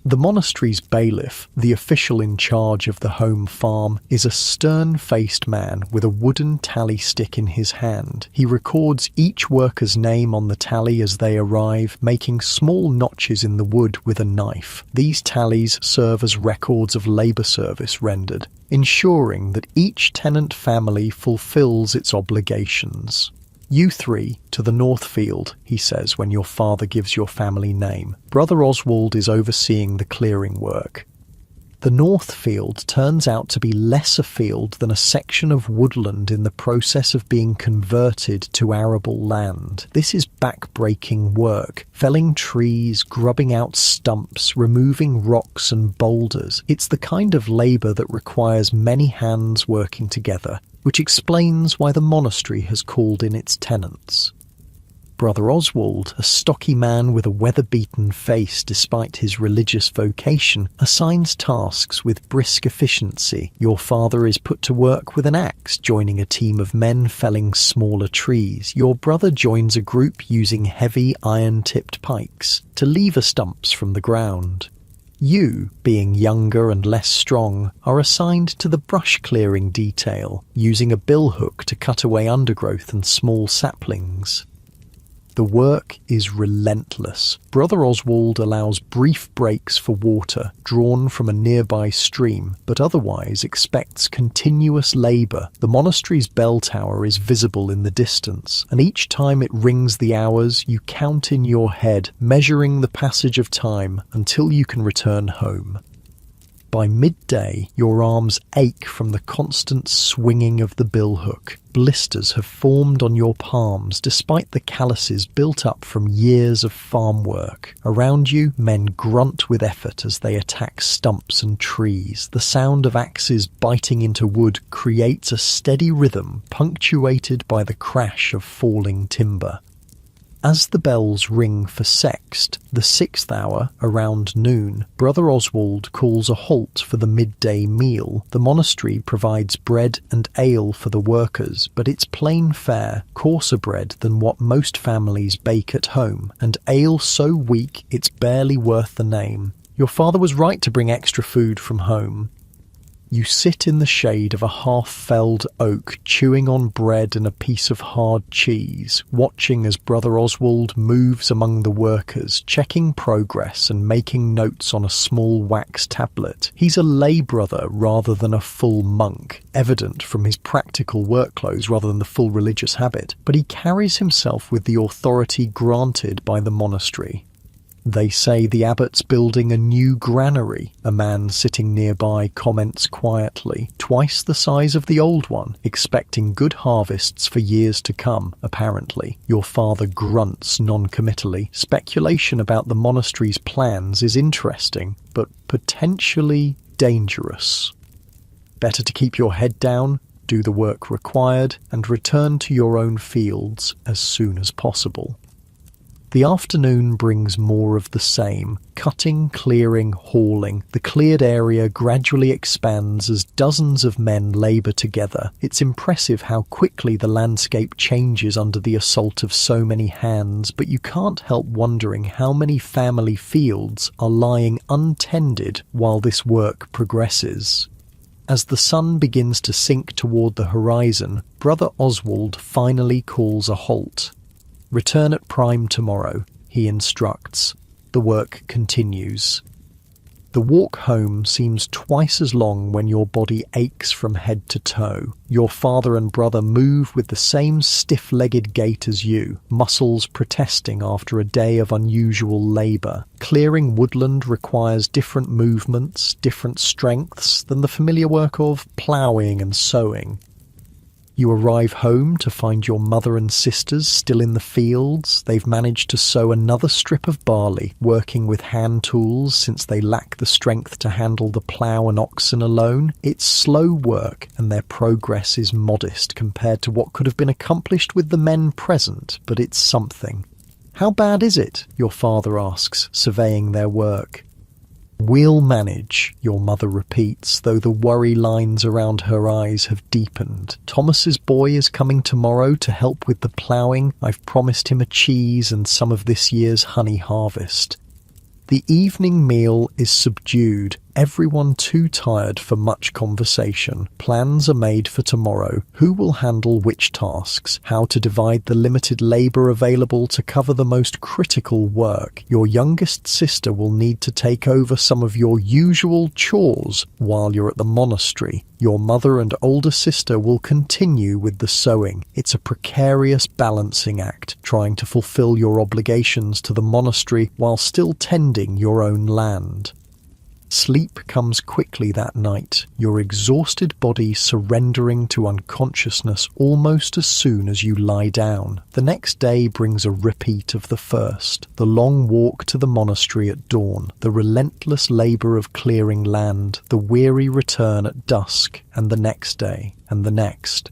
The monastery's bailiff, the official in charge of the home farm, is a stern-faced man with a wooden tally stick in his hand. He records each worker's name on the tally as they arrive, making small notches in the wood with a knife. These tallies serve as records of labour service rendered, ensuring that each tenant family fulfills its obligations. "You three, to the north field," he says when your father gives your family name. Brother Oswald is overseeing the clearing work. The north field turns out to be less a field than a section of woodland in the process of being converted to arable land. This is back-breaking work, felling trees, grubbing out stumps, removing rocks and boulders. It's the kind of labour that requires many hands working together, which explains why the monastery has called in its tenants. Brother Oswald, a stocky man with a weather-beaten face despite his religious vocation, assigns tasks with brisk efficiency. Your father is put to work with an axe, joining a team of men felling smaller trees. Your brother joins a group using heavy iron-tipped pikes to lever stumps from the ground. You, being younger and less strong, are assigned to the brush-clearing detail, using a billhook to cut away undergrowth and small saplings. The work is relentless. Brother Oswald allows brief breaks for water drawn from a nearby stream, but otherwise expects continuous labour. The monastery's bell tower is visible in the distance, and each time it rings the hours, you count in your head, measuring the passage of time until you can return home. By midday, your arms ache from the constant swinging of the billhook. Blisters have formed on your palms despite the calluses built up from years of farm work. Around you, men grunt with effort as they attack stumps and trees. The sound of axes biting into wood creates a steady rhythm punctuated by the crash of falling timber. As the bells ring for sext, the 6th hour, around noon, Brother Oswald calls a halt for the midday meal. The monastery provides bread and ale for the workers, but it's plain fare, coarser bread than what most families bake at home, and ale so weak it's barely worth the name. Your father was right to bring extra food from home. You sit in the shade of a half-felled oak, chewing on bread and a piece of hard cheese, watching as Brother Oswald moves among the workers, checking progress and making notes on a small wax tablet. He's a lay brother rather than a full monk, evident from his practical work clothes rather than the full religious habit, but he carries himself with the authority granted by the monastery. They say the abbot's building a new granary. A man sitting nearby comments quietly, twice the size of the old one, expecting good harvests for years to come, apparently. Your father grunts non-committally. Speculation about the monastery's plans is interesting, but potentially dangerous. Better to keep your head down, do the work required, and return to your own fields as soon as possible. The afternoon brings more of the same, cutting, clearing, hauling. The cleared area gradually expands as dozens of men labour together. It's impressive how quickly the landscape changes under the assault of so many hands, but you can't help wondering how many family fields are lying untended while this work progresses. As the sun begins to sink toward the horizon, Brother Oswald finally calls a halt. Return at prime tomorrow, he instructs. The work continues. The walk home seems twice as long when your body aches from head to toe. Your father and brother move with the same stiff-legged gait as you, muscles protesting after a day of unusual labour. Clearing woodland requires different movements, different strengths than the familiar work of ploughing and sowing. You arrive home to find your mother and sisters still in the fields. They've managed to sow another strip of barley, working with hand tools since they lack the strength to handle the plough and oxen alone. It's slow work, and their progress is modest compared to what could have been accomplished with the men present, but it's something. "How bad is it?" your father asks, surveying their work. "We'll manage," your mother repeats, though the worry lines around her eyes have deepened. "Thomas's boy is coming tomorrow to help with the ploughing. I've promised him a cheese and some of this year's honey harvest." The evening meal is subdued, everyone too tired for much conversation. Plans are made for tomorrow. Who will handle which tasks? How to divide the limited labour available to cover the most critical work? Your youngest sister will need to take over some of your usual chores while you're at the monastery. Your mother and older sister will continue with the sewing. It's a precarious balancing act, trying to fulfill your obligations to the monastery while still tending your own land. Sleep comes quickly that night, your exhausted body surrendering to unconsciousness almost as soon as you lie down. The next day brings a repeat of the first, the long walk to the monastery at dawn, the relentless labour of clearing land, the weary return at dusk, and the next day, and the next.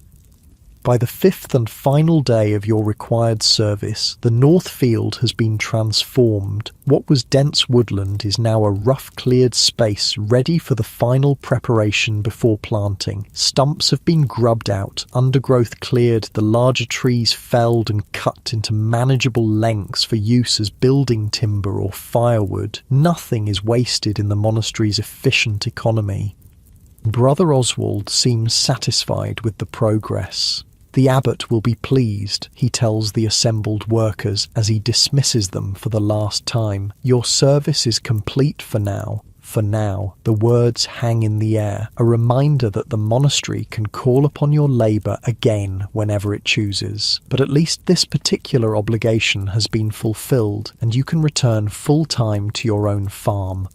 By the fifth and final day of your required service, the North Field has been transformed. What was dense woodland is now a rough cleared space ready for the final preparation before planting. Stumps have been grubbed out, undergrowth cleared, the larger trees felled and cut into manageable lengths for use as building timber or firewood. Nothing is wasted in the monastery's efficient economy. Brother Oswald seems satisfied with the progress. "The abbot will be pleased," he tells the assembled workers as he dismisses them for the last time. "Your service is complete for now." For now, the words hang in the air, a reminder that the monastery can call upon your labour again whenever it chooses. But at least this particular obligation has been fulfilled, and you can return full-time to your own farm.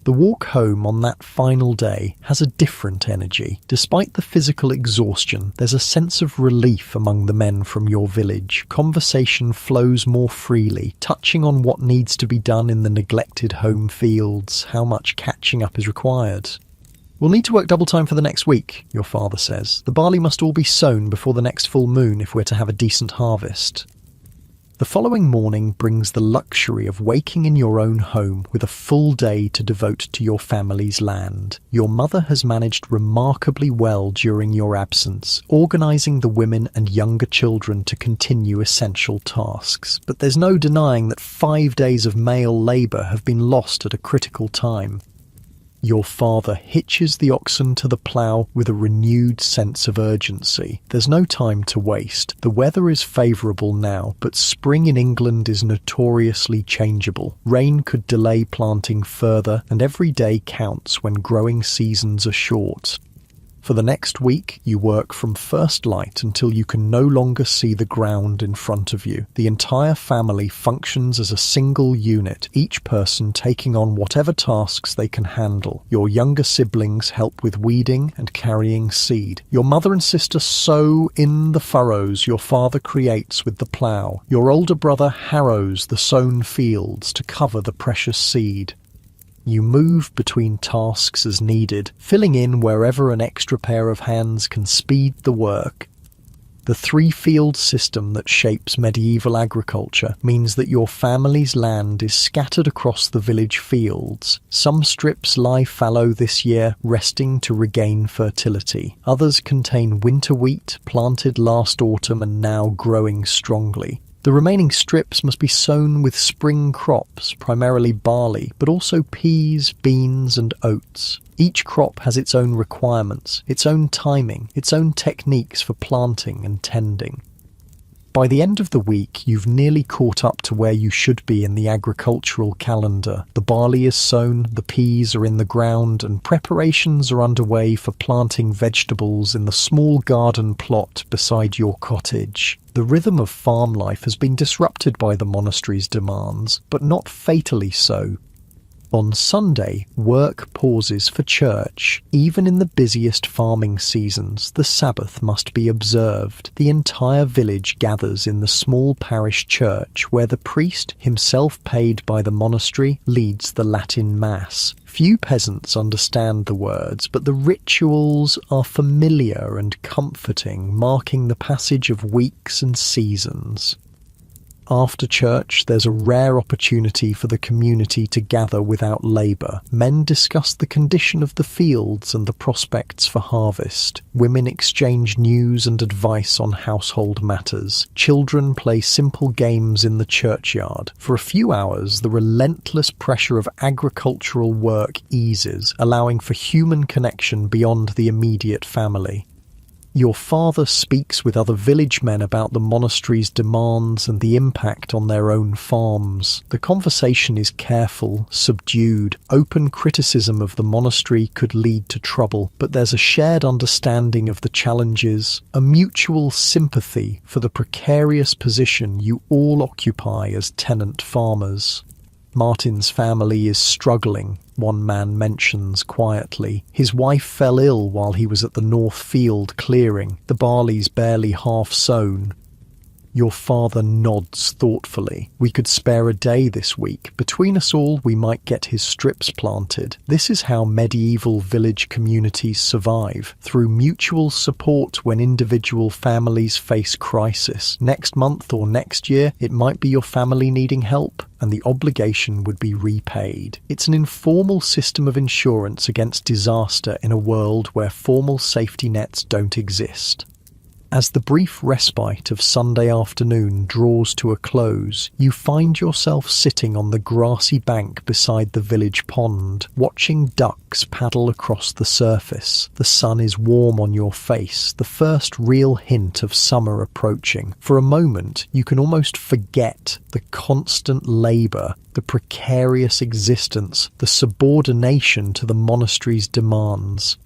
The walk home on that final day has a different energy. Despite the physical exhaustion, there's a sense of relief among the men from your village. Conversation flows more freely, touching on what needs to be done in the neglected home fields, how much catching up is required. "We'll need to work double time for the next week," your father says. "The barley must all be sown before the next full moon if we're to have a decent harvest." The following morning brings the luxury of waking in your own home with a full day to devote to your family's land. Your mother has managed remarkably well during your absence, organising the women and younger children to continue essential tasks. But there's no denying that 5 days of male labour have been lost at a critical time. Your father hitches the oxen to the plough with a renewed sense of urgency. There's no time to waste. The weather is favourable now, but spring in England is notoriously changeable. Rain could delay planting further, and every day counts when growing seasons are short. For the next week, you work from first light until you can no longer see the ground in front of you. The entire family functions as a single unit, each person taking on whatever tasks they can handle. Your younger siblings help with weeding and carrying seed. Your mother and sister sow in the furrows your father creates with the plough. Your older brother harrows the sown fields to cover the precious seed. You move between tasks as needed, filling in wherever an extra pair of hands can speed the work. The three-field system that shapes medieval agriculture means that your family's land is scattered across the village fields. Some strips lie fallow this year, resting to regain fertility. Others contain winter wheat, planted last autumn and now growing strongly. The remaining strips must be sown with spring crops, primarily barley, but also peas, beans and oats. Each crop has its own requirements, its own timing, its own techniques for planting and tending. By the end of the week, you've nearly caught up to where you should be in the agricultural calendar. The barley is sown, the peas are in the ground, and preparations are underway for planting vegetables in the small garden plot beside your cottage. The rhythm of farm life has been disrupted by the monastery's demands, but not fatally so. On Sunday, work pauses for church. Even in the busiest farming seasons, the Sabbath must be observed. The entire village gathers in the small parish church where the priest, himself paid by the monastery, leads the Latin Mass. Few peasants understand the words, but the rituals are familiar and comforting, marking the passage of weeks and seasons. After church, there's a rare opportunity for the community to gather without labour. Men discuss the condition of the fields and the prospects for harvest. Women exchange news and advice on household matters. Children play simple games in the churchyard. For a few hours, the relentless pressure of agricultural work eases, allowing for human connection beyond the immediate family. Your father speaks with other village men about the monastery's demands and the impact on their own farms. The conversation is careful, subdued. Open criticism of the monastery could lead to trouble, but there's a shared understanding of the challenges, a mutual sympathy for the precarious position you all occupy as tenant farmers. Martin's family is struggling, one man mentions quietly. His wife fell ill while he was at the north field clearing. The barley's barely half sown. Your father nods thoughtfully. We could spare a day this week. Between us all, we might get his strips planted. This is how medieval village communities survive, through mutual support when individual families face crisis. Next month or next year, it might be your family needing help, and the obligation would be repaid. It's an informal system of insurance against disaster in a world where formal safety nets don't exist. As the brief respite of Sunday afternoon draws to a close, you find yourself sitting on the grassy bank beside the village pond, watching ducks paddle across the surface. The sun is warm on your face, the first real hint of summer approaching. For a moment, you can almost forget the constant labour, the precarious existence, the subordination to the monastery's demands.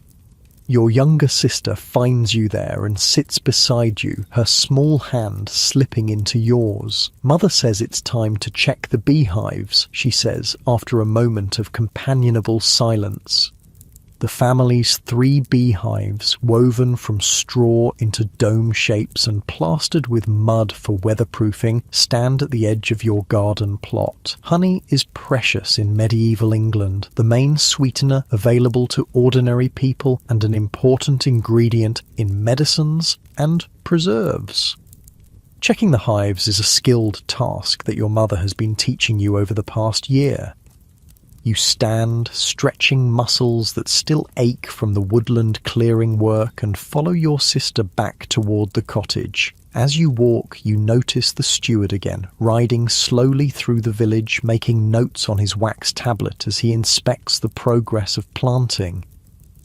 Your younger sister finds you there and sits beside you, her small hand slipping into yours. Mother says it's time to check the beehives, she says after a moment of companionable silence. The family's 3 beehives, woven from straw into dome shapes and plastered with mud for weatherproofing, stand at the edge of your garden plot. Honey is precious in medieval England, the main sweetener available to ordinary people and an important ingredient in medicines and preserves. Checking the hives is a skilled task that your mother has been teaching you over the past year. You stand, stretching muscles that still ache from the woodland clearing work, and follow your sister back toward the cottage. As you walk, you notice the steward again, riding slowly through the village, making notes on his wax tablet as he inspects the progress of planting.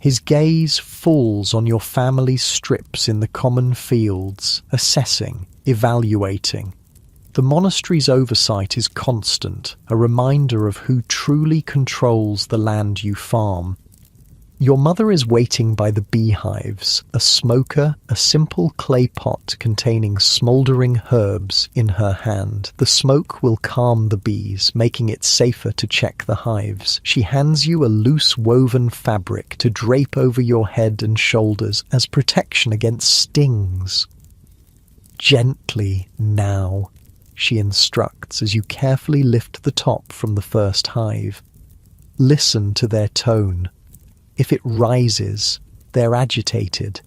His gaze falls on your family's strips in the common fields, assessing, evaluating. The monastery's oversight is constant, a reminder of who truly controls the land you farm. Your mother is waiting by the beehives, a smoker, a simple clay pot containing smouldering herbs in her hand. The smoke will calm the bees, making it safer to check the hives. She hands you a loose woven fabric to drape over your head and shoulders as protection against stings. Gently now, she instructs as you carefully lift the top from the first hive. Listen to their tone. If it rises, they're agitated.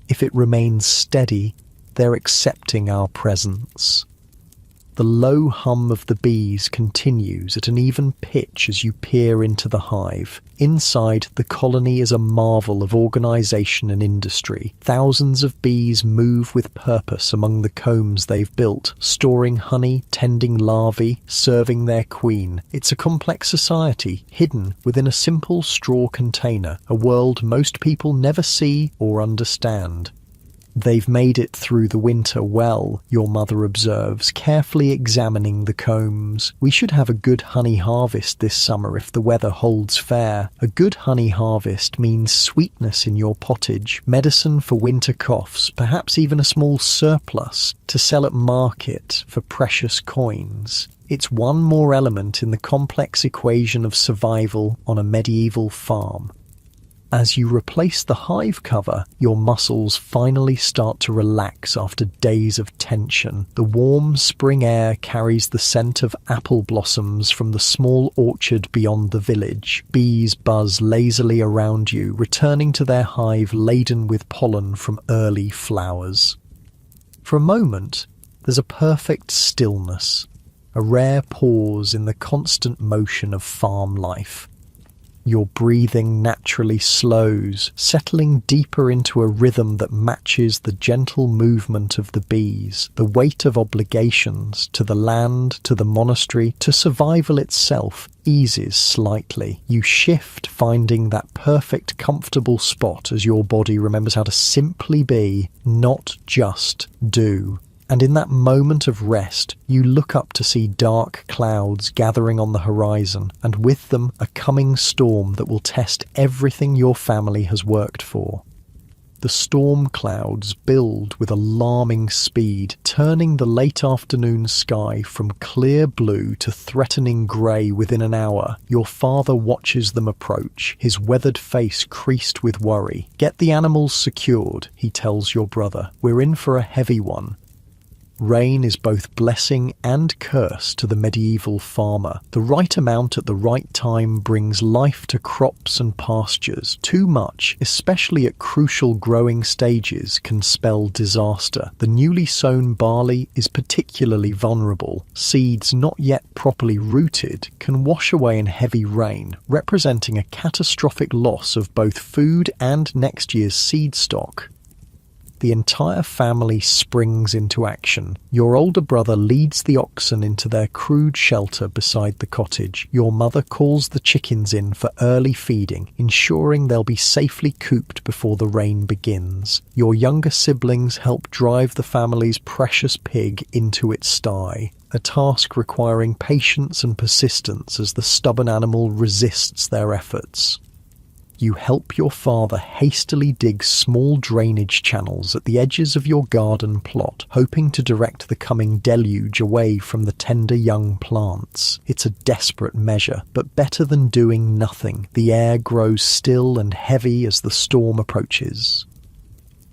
If it remains steady, they're accepting our presence. The low hum of the bees continues at an even pitch as you peer into the hive. Inside, the colony is a marvel of organisation and industry. Thousands of bees move with purpose among the combs they've built, storing honey, tending larvae, serving their queen. It's a complex society, hidden within a simple straw container, a world most people never see or understand. They've made it through the winter well, your mother observes, carefully examining the combs. We should have a good honey harvest this summer if the weather holds fair. A good honey harvest means sweetness in your pottage, medicine for winter coughs, perhaps even a small surplus to sell at market for precious coins. It's one more element in the complex equation of survival on a medieval farm. As you replace the hive cover, your muscles finally start to relax after days of tension. The warm spring air carries the scent of apple blossoms from the small orchard beyond the village. Bees buzz lazily around you, returning to their hive laden with pollen from early flowers. For a moment, there's a perfect stillness, a rare pause in the constant motion of farm life. Your breathing naturally slows, settling deeper into a rhythm that matches the gentle movement of the bees. The weight of obligations to the land, to the monastery, to survival itself eases slightly. You shift, finding that perfect, comfortable spot as your body remembers how to simply be, not just do. And in that moment of rest, you look up to see dark clouds gathering on the horizon, and with them a coming storm that will test everything your family has worked for. The storm clouds build with alarming speed, turning the late afternoon sky from clear blue to threatening grey within an hour. Your father watches them approach, his weathered face creased with worry. "Get the animals secured," he tells your brother. "We're in for a heavy one." Rain is both blessing and curse to the medieval farmer. The right amount at the right time brings life to crops and pastures. Too much, especially at crucial growing stages, can spell disaster. The newly sown barley is particularly vulnerable. Seeds not yet properly rooted can wash away in heavy rain, representing a catastrophic loss of both food and next year's seed stock. The entire family springs into action. Your older brother leads the oxen into their crude shelter beside the cottage. Your mother calls the chickens in for early feeding, ensuring they'll be safely cooped before the rain begins. Your younger siblings help drive the family's precious pig into its sty, a task requiring patience and persistence as the stubborn animal resists their efforts. You help your father hastily dig small drainage channels at the edges of your garden plot, hoping to direct the coming deluge away from the tender young plants. It's a desperate measure, but better than doing nothing. The air grows still and heavy as the storm approaches.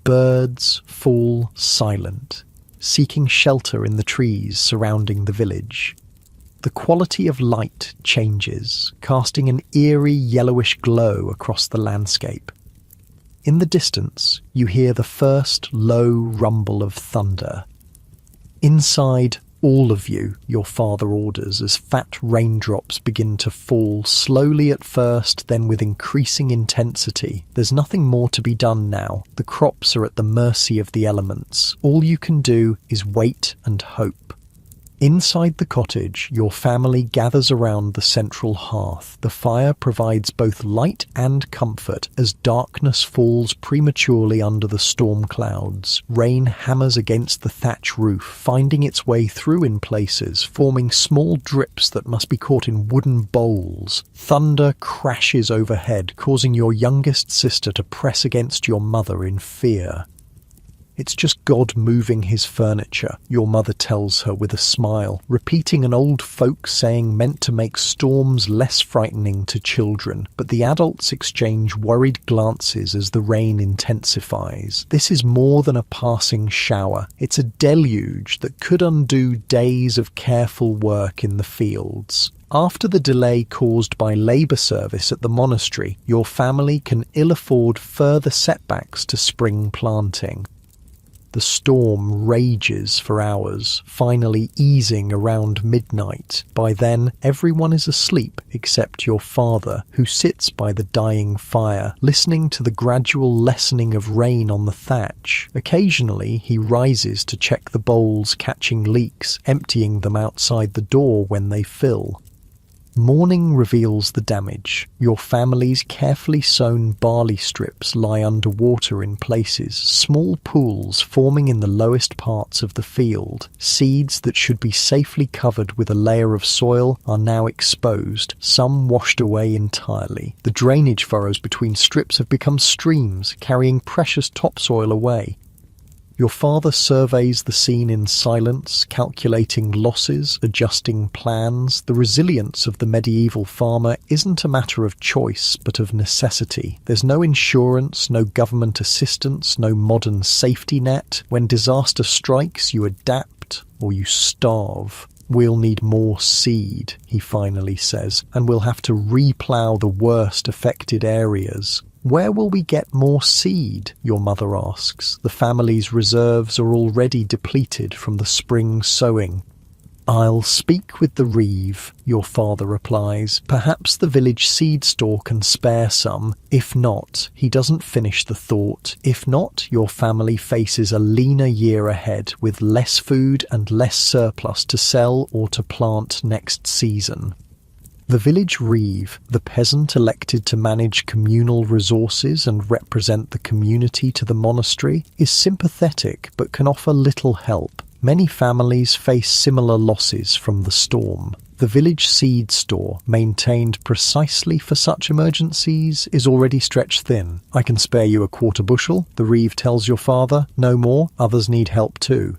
Birds fall silent, seeking shelter in the trees surrounding the village. The quality of light changes, casting an eerie yellowish glow across the landscape. In the distance, you hear the first low rumble of thunder. Inside, all of you, your father orders as fat raindrops begin to fall, slowly at first, then with increasing intensity. There's nothing more to be done now. The crops are at the mercy of the elements. All you can do is wait and hope. Inside the cottage, your family gathers around the central hearth. The fire provides both light and comfort as darkness falls prematurely under the storm clouds. Rain hammers against the thatch roof, finding its way through in places, forming small drips that must be caught in wooden bowls. Thunder crashes overhead, causing your youngest sister to press against your mother in fear. "It's just God moving his furniture," your mother tells her with a smile, repeating an old folk saying meant to make storms less frightening to children. But the adults exchange worried glances as the rain intensifies. This is more than a passing shower. It's a deluge that could undo days of careful work in the fields. After the delay caused by labour service at the monastery, your family can ill afford further setbacks to spring planting. The storm rages for hours, finally easing around midnight. By then, everyone is asleep except your father, who sits by the dying fire, listening to the gradual lessening of rain on the thatch. Occasionally, he rises to check the bowls catching leaks, emptying them outside the door when they fill. Morning reveals the damage. Your family's carefully sown barley strips lie underwater in places, small pools forming in the lowest parts of the field. Seeds that should be safely covered with a layer of soil are now exposed, some washed away entirely. The drainage furrows between strips have become streams, carrying precious topsoil away. Your father surveys the scene in silence, calculating losses, adjusting plans. The resilience of the medieval farmer isn't a matter of choice, but of necessity. There's no insurance, no government assistance, no modern safety net. When disaster strikes, you adapt or you starve. We'll need more seed, he finally says, and we'll have to replough the worst affected areas. Where will we get more seed? Your mother asks. The family's reserves are already depleted from the spring sowing. I'll speak with the reeve, your father replies. Perhaps the village seed store can spare some. If not, he doesn't finish the thought. If not, your family faces a leaner year ahead with less food and less surplus to sell or to plant next season. The village reeve, the peasant elected to manage communal resources and represent the community to the monastery, is sympathetic but can offer little help. Many families face similar losses from the storm. The village seed store, maintained precisely for such emergencies, is already stretched thin. I can spare you a quarter bushel, the reeve tells your father. No more, others need help too.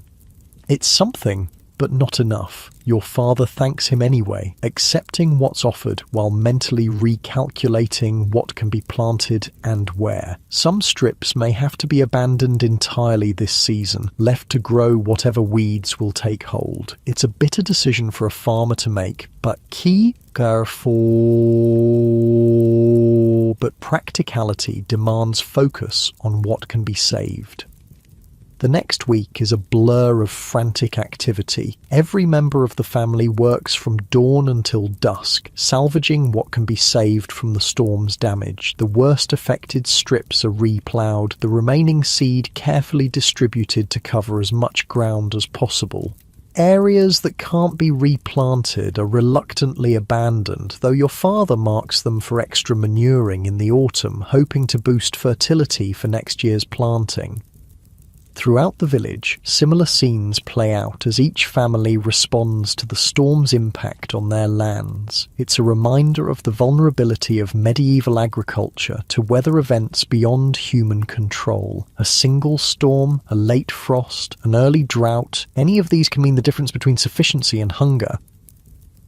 It's something, but not enough. Your father thanks him anyway, accepting what's offered while mentally recalculating what can be planted and where. Some strips may have to be abandoned entirely this season, left to grow whatever weeds will take hold. It's a bitter decision for a farmer to make, but but practicality demands focus on what can be saved. The next week is a blur of frantic activity. Every member of the family works from dawn until dusk, salvaging what can be saved from the storm's damage. The worst affected strips are reploughed, the remaining seed carefully distributed to cover as much ground as possible. Areas that can't be replanted are reluctantly abandoned, though your father marks them for extra manuring in the autumn, hoping to boost fertility for next year's planting. Throughout the village, similar scenes play out as each family responds to the storm's impact on their lands. It's a reminder of the vulnerability of medieval agriculture to weather events beyond human control. A single storm, a late frost, an early drought, any of these can mean the difference between sufficiency and hunger.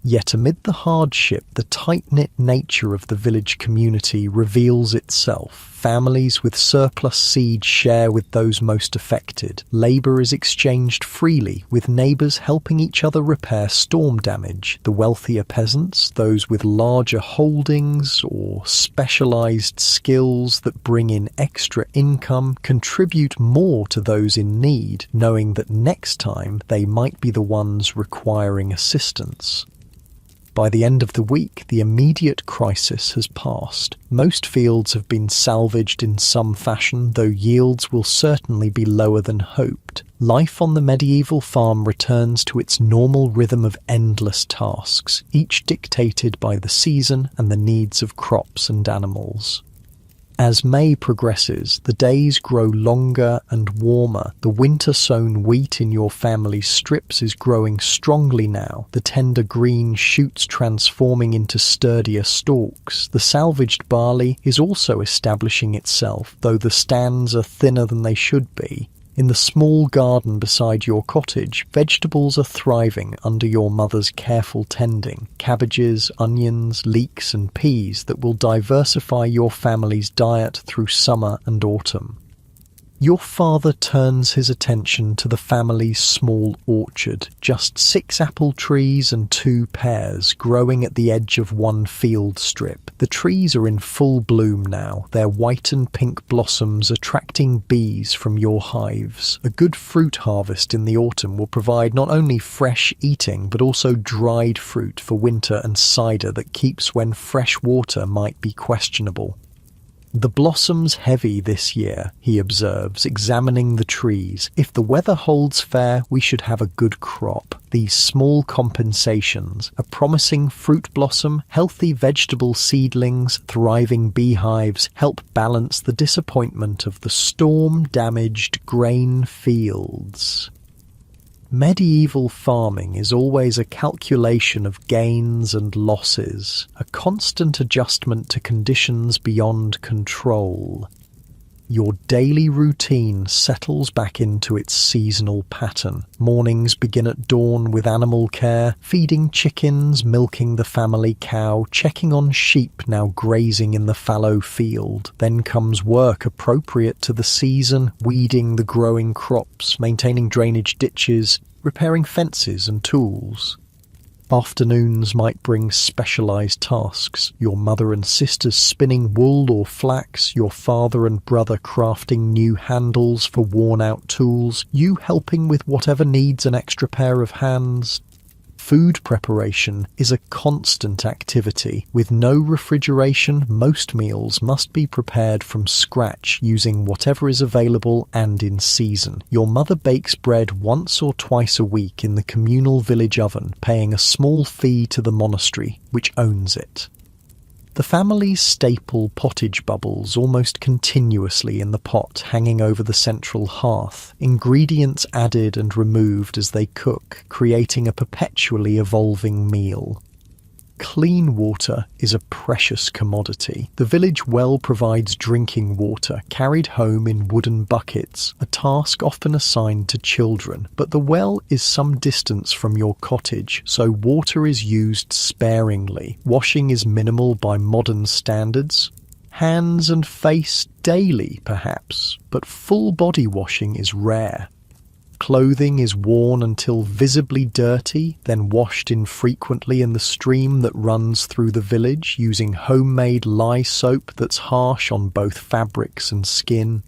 Yet amid the hardship, the tight-knit nature of the village community reveals itself. Families with surplus seed share with those most affected. Labour is exchanged freely, with neighbours helping each other repair storm damage. The wealthier peasants, those with larger holdings or specialised skills that bring in extra income, contribute more to those in need, knowing that next time they might be the ones requiring assistance. By the end of the week, the immediate crisis has passed. Most fields have been salvaged in some fashion, though yields will certainly be lower than hoped. Life on the medieval farm returns to its normal rhythm of endless tasks, each dictated by the season and the needs of crops and animals. As May progresses, the days grow longer and warmer. The winter-sown wheat in your family's strips is growing strongly now, the tender green shoots transforming into sturdier stalks. The salvaged barley is also establishing itself, though the stands are thinner than they should be. In the small garden beside your cottage, vegetables are thriving under your mother's careful tending. Cabbages, onions, leeks and peas that will diversify your family's diet through summer and autumn. Your father turns his attention to the family's small orchard, just 6 apple trees and 2 pears growing at the edge of one field strip. The trees are in full bloom now, their white and pink blossoms attracting bees from your hives. A good fruit harvest in the autumn will provide not only fresh eating but also dried fruit for winter and cider that keeps when fresh water might be questionable. "The blossom's heavy this year," he observes, examining the trees. "If the weather holds fair, we should have a good crop." These small compensations, a promising fruit blossom, healthy vegetable seedlings, thriving beehives, help balance the disappointment of the storm-damaged grain fields. Medieval farming is always a calculation of gains and losses, a constant adjustment to conditions beyond control. Your daily routine settles back into its seasonal pattern. Mornings begin at dawn with animal care, feeding chickens, milking the family cow, checking on sheep now grazing in the fallow field. Then comes work appropriate to the season, weeding the growing crops, maintaining drainage ditches, repairing fences and tools. Afternoons might bring specialized tasks, your mother and sisters spinning wool or flax, your father and brother crafting new handles for worn-out tools, you helping with whatever needs an extra pair of hands. Food preparation is a constant activity. With no refrigeration, most meals must be prepared from scratch using whatever is available and in season. Your mother bakes bread once or twice a week in the communal village oven, paying a small fee to the monastery, which owns it. The family's staple pottage bubbles almost continuously in the pot hanging over the central hearth, ingredients added and removed as they cook, creating a perpetually evolving meal. Clean water is a precious commodity. The village well provides drinking water, carried home in wooden buckets, a task often assigned to children. But the well is some distance from your cottage, so water is used sparingly. Washing is minimal by modern standards. Hands and face daily, perhaps, but full body washing is rare. Clothing is worn until visibly dirty, then washed infrequently in the stream that runs through the village using homemade lye soap that's harsh on both fabrics and skin.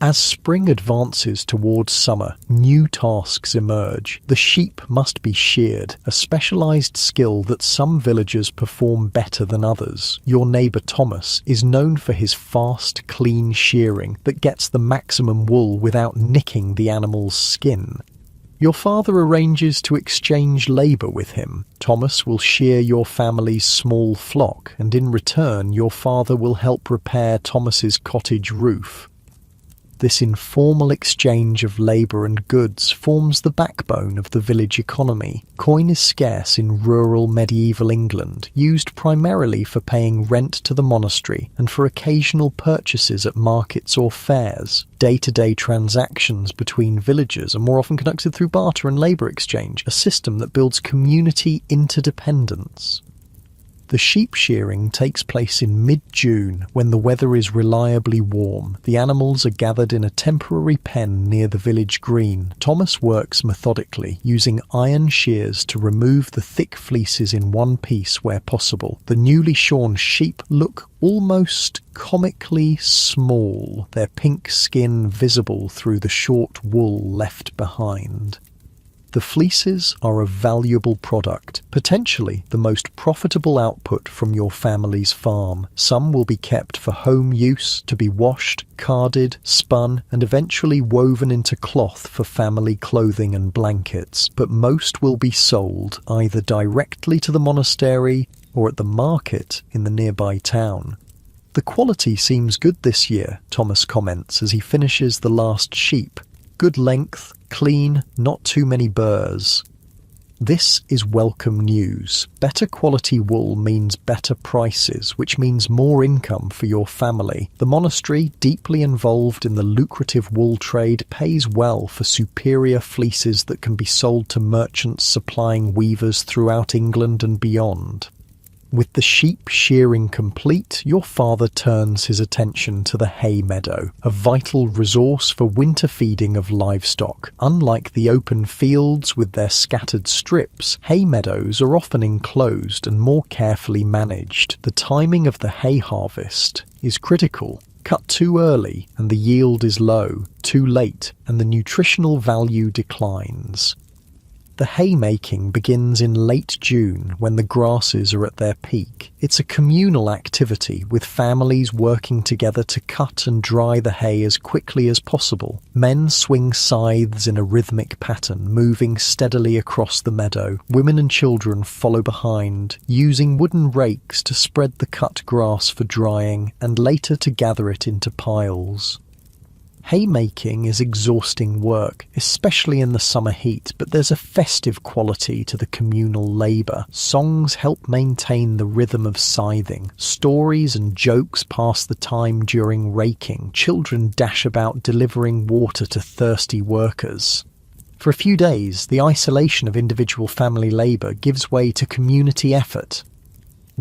As spring advances towards summer, new tasks emerge. The sheep must be sheared, a specialized skill that some villagers perform better than others. Your neighbor Thomas is known for his fast, clean shearing that gets the maximum wool without nicking the animal's skin. Your father arranges to exchange labor with him. Thomas will shear your family's small flock, and in return your father will help repair Thomas's cottage roof. This informal exchange of labour and goods forms the backbone of the village economy. Coin is scarce in rural medieval England, used primarily for paying rent to the monastery and for occasional purchases at markets or fairs. Day-to-day transactions between villagers are more often conducted through barter and labour exchange, a system that builds community interdependence. The sheep shearing takes place in mid-June when the weather is reliably warm. The animals are gathered in a temporary pen near the village green. Thomas works methodically, using iron shears to remove the thick fleeces in one piece where possible. The newly shorn sheep look almost comically small, their pink skin visible through the short wool left behind. The fleeces are a valuable product, potentially the most profitable output from your family's farm. Some will be kept for home use, to be washed, carded, spun, and eventually woven into cloth for family clothing and blankets, but most will be sold either directly to the monastery or at the market in the nearby town. The quality seems good this year, Thomas comments as he finishes the last sheep. Good length, clean, not too many burrs. This is welcome news. Better quality wool means better prices, which means more income for your family. The monastery, deeply involved in the lucrative wool trade, pays well for superior fleeces that can be sold to merchants supplying weavers throughout England and beyond. With the sheep shearing complete, your father turns his attention to the hay meadow, a vital resource for winter feeding of livestock. Unlike the open fields with their scattered strips, hay meadows are often enclosed and more carefully managed. The timing of the hay harvest is critical. Cut too early and the yield is low, too late and the nutritional value declines. The haymaking begins in late June when the grasses are at their peak. It's a communal activity with families working together to cut and dry the hay as quickly as possible. Men swing scythes in a rhythmic pattern, moving steadily across the meadow. Women and children follow behind, using wooden rakes to spread the cut grass for drying and later to gather it into piles. Haymaking is exhausting work, especially in the summer heat, but there's a festive quality to the communal labour. Songs help maintain the rhythm of scything. Stories and jokes pass the time during raking. Children dash about delivering water to thirsty workers. For a few days, the isolation of individual family labour gives way to community effort.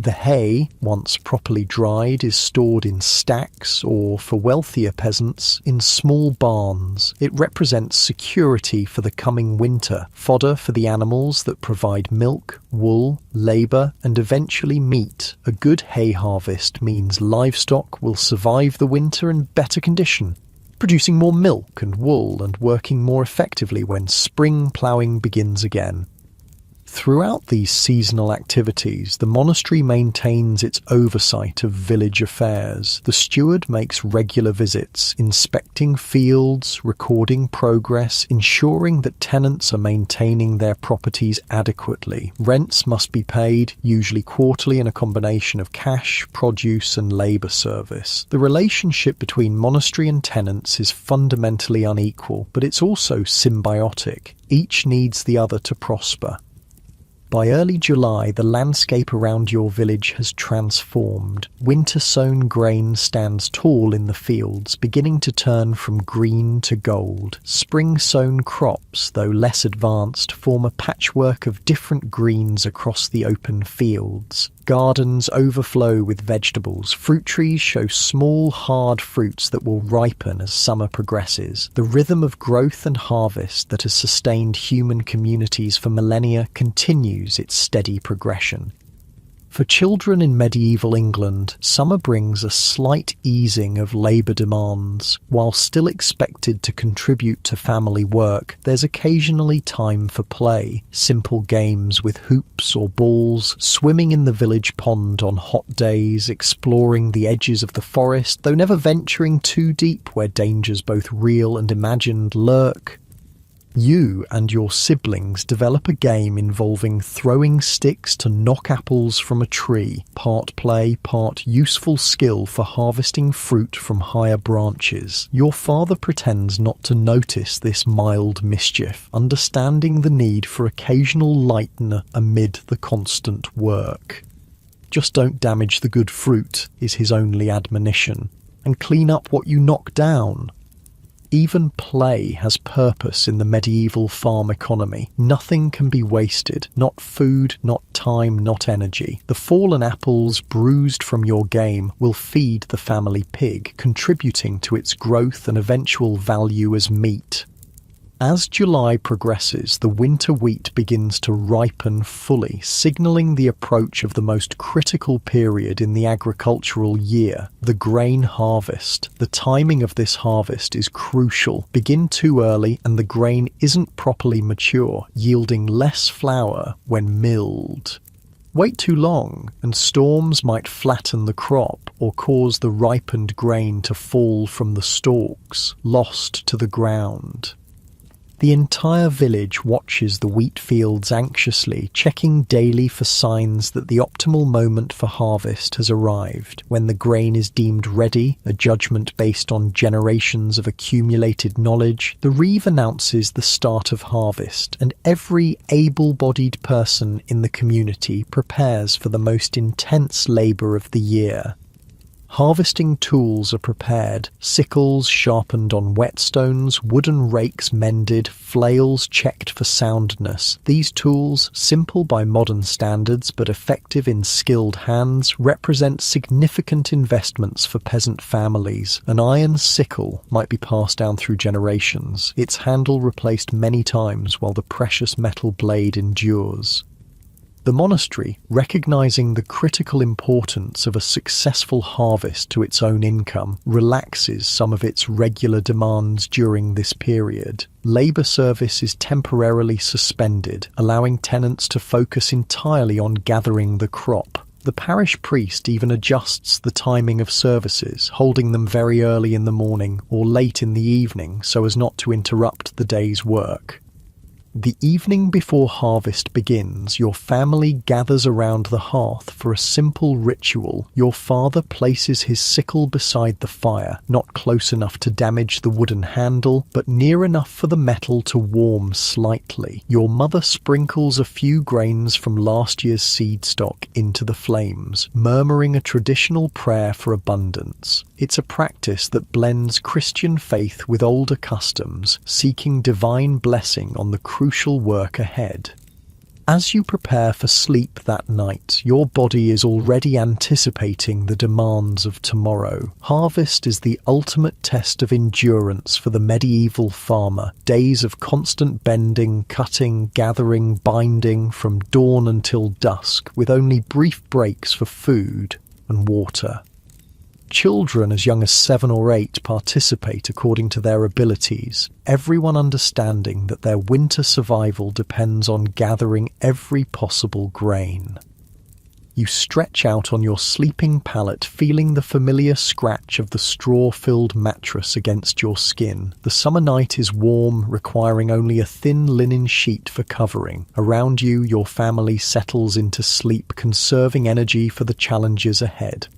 The hay, once properly dried, is stored in stacks or, for wealthier peasants, in small barns. It represents security for the coming winter, fodder for the animals that provide milk, wool, labour, and eventually meat. A good hay harvest means livestock will survive the winter in better condition, producing more milk and wool and working more effectively when spring ploughing begins again. Throughout these seasonal activities, the monastery maintains its oversight of village affairs. The steward makes regular visits, inspecting fields, recording progress, ensuring that tenants are maintaining their properties adequately. Rents must be paid, usually quarterly in a combination of cash, produce, and labour service. The relationship between monastery and tenants is fundamentally unequal, but it's also symbiotic. Each needs the other to prosper. By early July, the landscape around your village has transformed. Winter-sown grain stands tall in the fields, beginning to turn from green to gold. Spring-sown crops, though less advanced, form a patchwork of different greens across the open fields. Gardens overflow with vegetables. Fruit trees show small, hard fruits that will ripen as summer progresses. The rhythm of growth and harvest that has sustained human communities for millennia continues its steady progression. For children in medieval England, summer brings a slight easing of labour demands. While still expected to contribute to family work, there's occasionally time for play. Simple games with hoops or balls, swimming in the village pond on hot days, exploring the edges of the forest, though never venturing too deep where dangers both real and imagined lurk. You and your siblings develop a game involving throwing sticks to knock apples from a tree, part play, part useful skill for harvesting fruit from higher branches. Your father pretends not to notice this mild mischief, understanding the need for occasional lighten amid the constant work. Just don't damage the good fruit, is his only admonition, and clean up what you knock down. Even play has purpose in the medieval farm economy. Nothing can be wasted, not food, not time, not energy. The fallen apples bruised from your game will feed the family pig, contributing to its growth and eventual value as meat. As July progresses, the winter wheat begins to ripen fully, signalling the approach of the most critical period in the agricultural year, the grain harvest. The timing of this harvest is crucial. Begin too early and the grain isn't properly mature, yielding less flour when milled. Wait too long, and storms might flatten the crop or cause the ripened grain to fall from the stalks, lost to the ground. The entire village watches the wheat fields anxiously, checking daily for signs that the optimal moment for harvest has arrived. When the grain is deemed ready, a judgment based on generations of accumulated knowledge, the reeve announces the start of harvest, and every able-bodied person in the community prepares for the most intense labour of the year. Harvesting tools are prepared, sickles sharpened on whetstones, wooden rakes mended, flails checked for soundness. These tools, simple by modern standards but effective in skilled hands, represent significant investments for peasant families. An iron sickle might be passed down through generations, its handle replaced many times while the precious metal blade endures. The monastery, recognizing the critical importance of a successful harvest to its own income, relaxes some of its regular demands during this period. Labour service is temporarily suspended, allowing tenants to focus entirely on gathering the crop. The parish priest even adjusts the timing of services, holding them very early in the morning or late in the evening so as not to interrupt the day's work. The evening before harvest begins, your family gathers around the hearth for a simple ritual. Your father places his sickle beside the fire, not close enough to damage the wooden handle, but near enough for the metal to warm slightly. Your mother sprinkles a few grains from last year's seed stock into the flames, murmuring a traditional prayer for abundance. It's a practice that blends Christian faith with older customs, seeking divine blessing on the crucial work ahead. As you prepare for sleep that night, your body is already anticipating the demands of tomorrow. Harvest is the ultimate test of endurance for the medieval farmer. Days of constant bending, cutting, gathering, binding from dawn until dusk, with only brief breaks for food and water. Children as young as 7 or 8 participate according to their abilities, everyone understanding that their winter survival depends on gathering every possible grain. You stretch out on your sleeping pallet, feeling the familiar scratch of the straw-filled mattress against your skin. The summer night is warm, requiring only a thin linen sheet for covering. Around you, your family settles into sleep, conserving energy for the challenges ahead.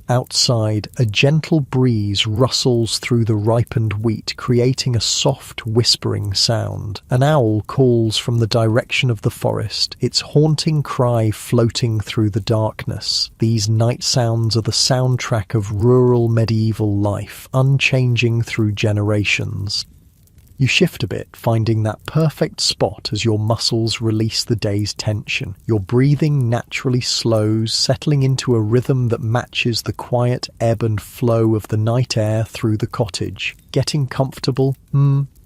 Outside, a gentle breeze rustles through the ripened wheat, creating a soft, whispering sound. An owl calls from the direction of the forest, its haunting cry floating through the darkness. These night sounds are the soundtrack of rural medieval life, unchanging through generations. You shift a bit, finding that perfect spot as your muscles release the day's tension. Your breathing naturally slows, settling into a rhythm that matches the quiet ebb and flow of the night air through the cottage. Getting comfortable?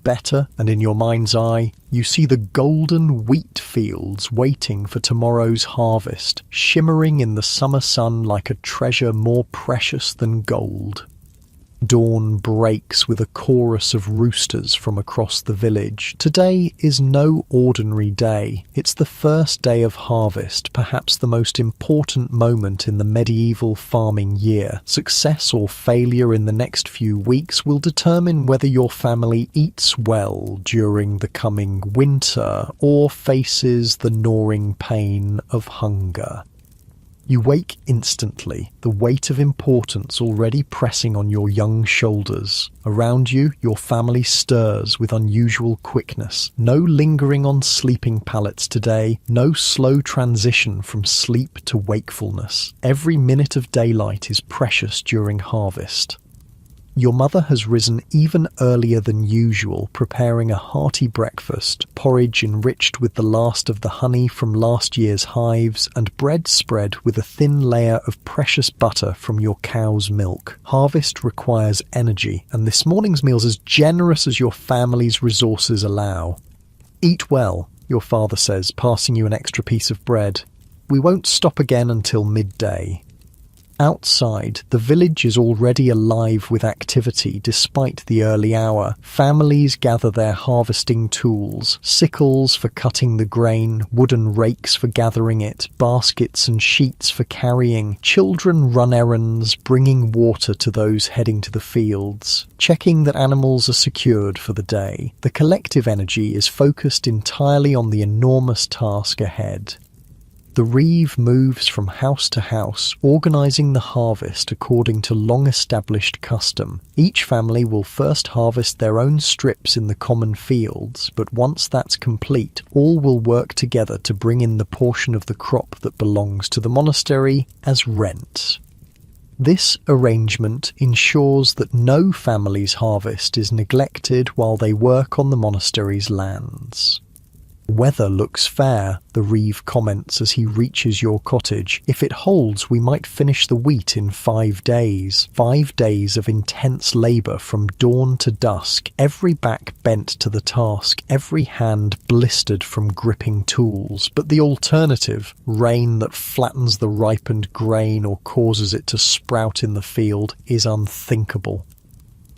Better. And in your mind's eye, you see the golden wheat fields waiting for tomorrow's harvest, shimmering in the summer sun like a treasure more precious than gold. Dawn breaks with a chorus of roosters from across the village. Today is no ordinary day. It's the first day of harvest, perhaps the most important moment in the medieval farming year. Success or failure in the next few weeks will determine whether your family eats well during the coming winter or faces the gnawing pain of hunger. You wake instantly, the weight of importance already pressing on your young shoulders. Around you, your family stirs with unusual quickness. No lingering on sleeping pallets today, no slow transition from sleep to wakefulness. Every minute of daylight is precious during harvest. Your mother has risen even earlier than usual, preparing a hearty breakfast, porridge enriched with the last of the honey from last year's hives, and bread spread with a thin layer of precious butter from your cow's milk. Harvest requires energy, and this morning's meal's as generous as your family's resources allow. Eat well, your father says, passing you an extra piece of bread. We won't stop again until midday. Outside, the village is already alive with activity despite the early hour. Families gather their harvesting tools, sickles for cutting the grain, wooden rakes for gathering it, baskets and sheets for carrying. Children run errands, bringing water to those heading to the fields, checking that animals are secured for the day. The collective energy is focused entirely on the enormous task ahead. The reeve moves from house to house, organising the harvest according to long-established custom. Each family will first harvest their own strips in the common fields, but once that's complete, all will work together to bring in the portion of the crop that belongs to the monastery as rent. This arrangement ensures that no family's harvest is neglected while they work on the monastery's lands. "Weather looks fair," the reeve comments as he reaches your cottage. "If it holds, we might finish the wheat in 5 days." 5 days of intense labour from dawn to dusk, every back bent to the task, every hand blistered from gripping tools. But the alternative, rain that flattens the ripened grain or causes it to sprout in the field, is unthinkable.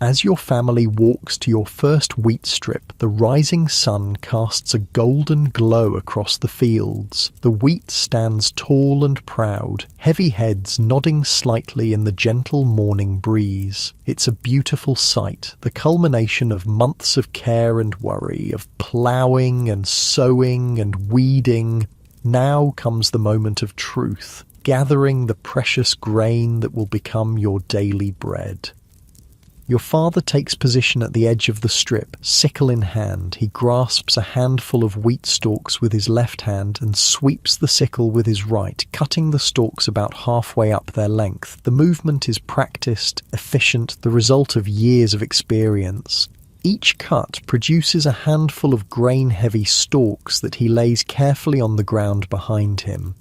As your family walks to your first wheat strip, the rising sun casts a golden glow across the fields. The wheat stands tall and proud, heavy heads nodding slightly in the gentle morning breeze. It's a beautiful sight, the culmination of months of care and worry, of ploughing and sowing and weeding. Now comes the moment of truth, gathering the precious grain that will become your daily bread. Your father takes position at the edge of the strip, sickle in hand. He grasps a handful of wheat stalks with his left hand and sweeps the sickle with his right, cutting the stalks about halfway up their length. The movement is practiced, efficient, the result of years of experience. Each cut produces a handful of grain-heavy stalks that he lays carefully on the ground behind him.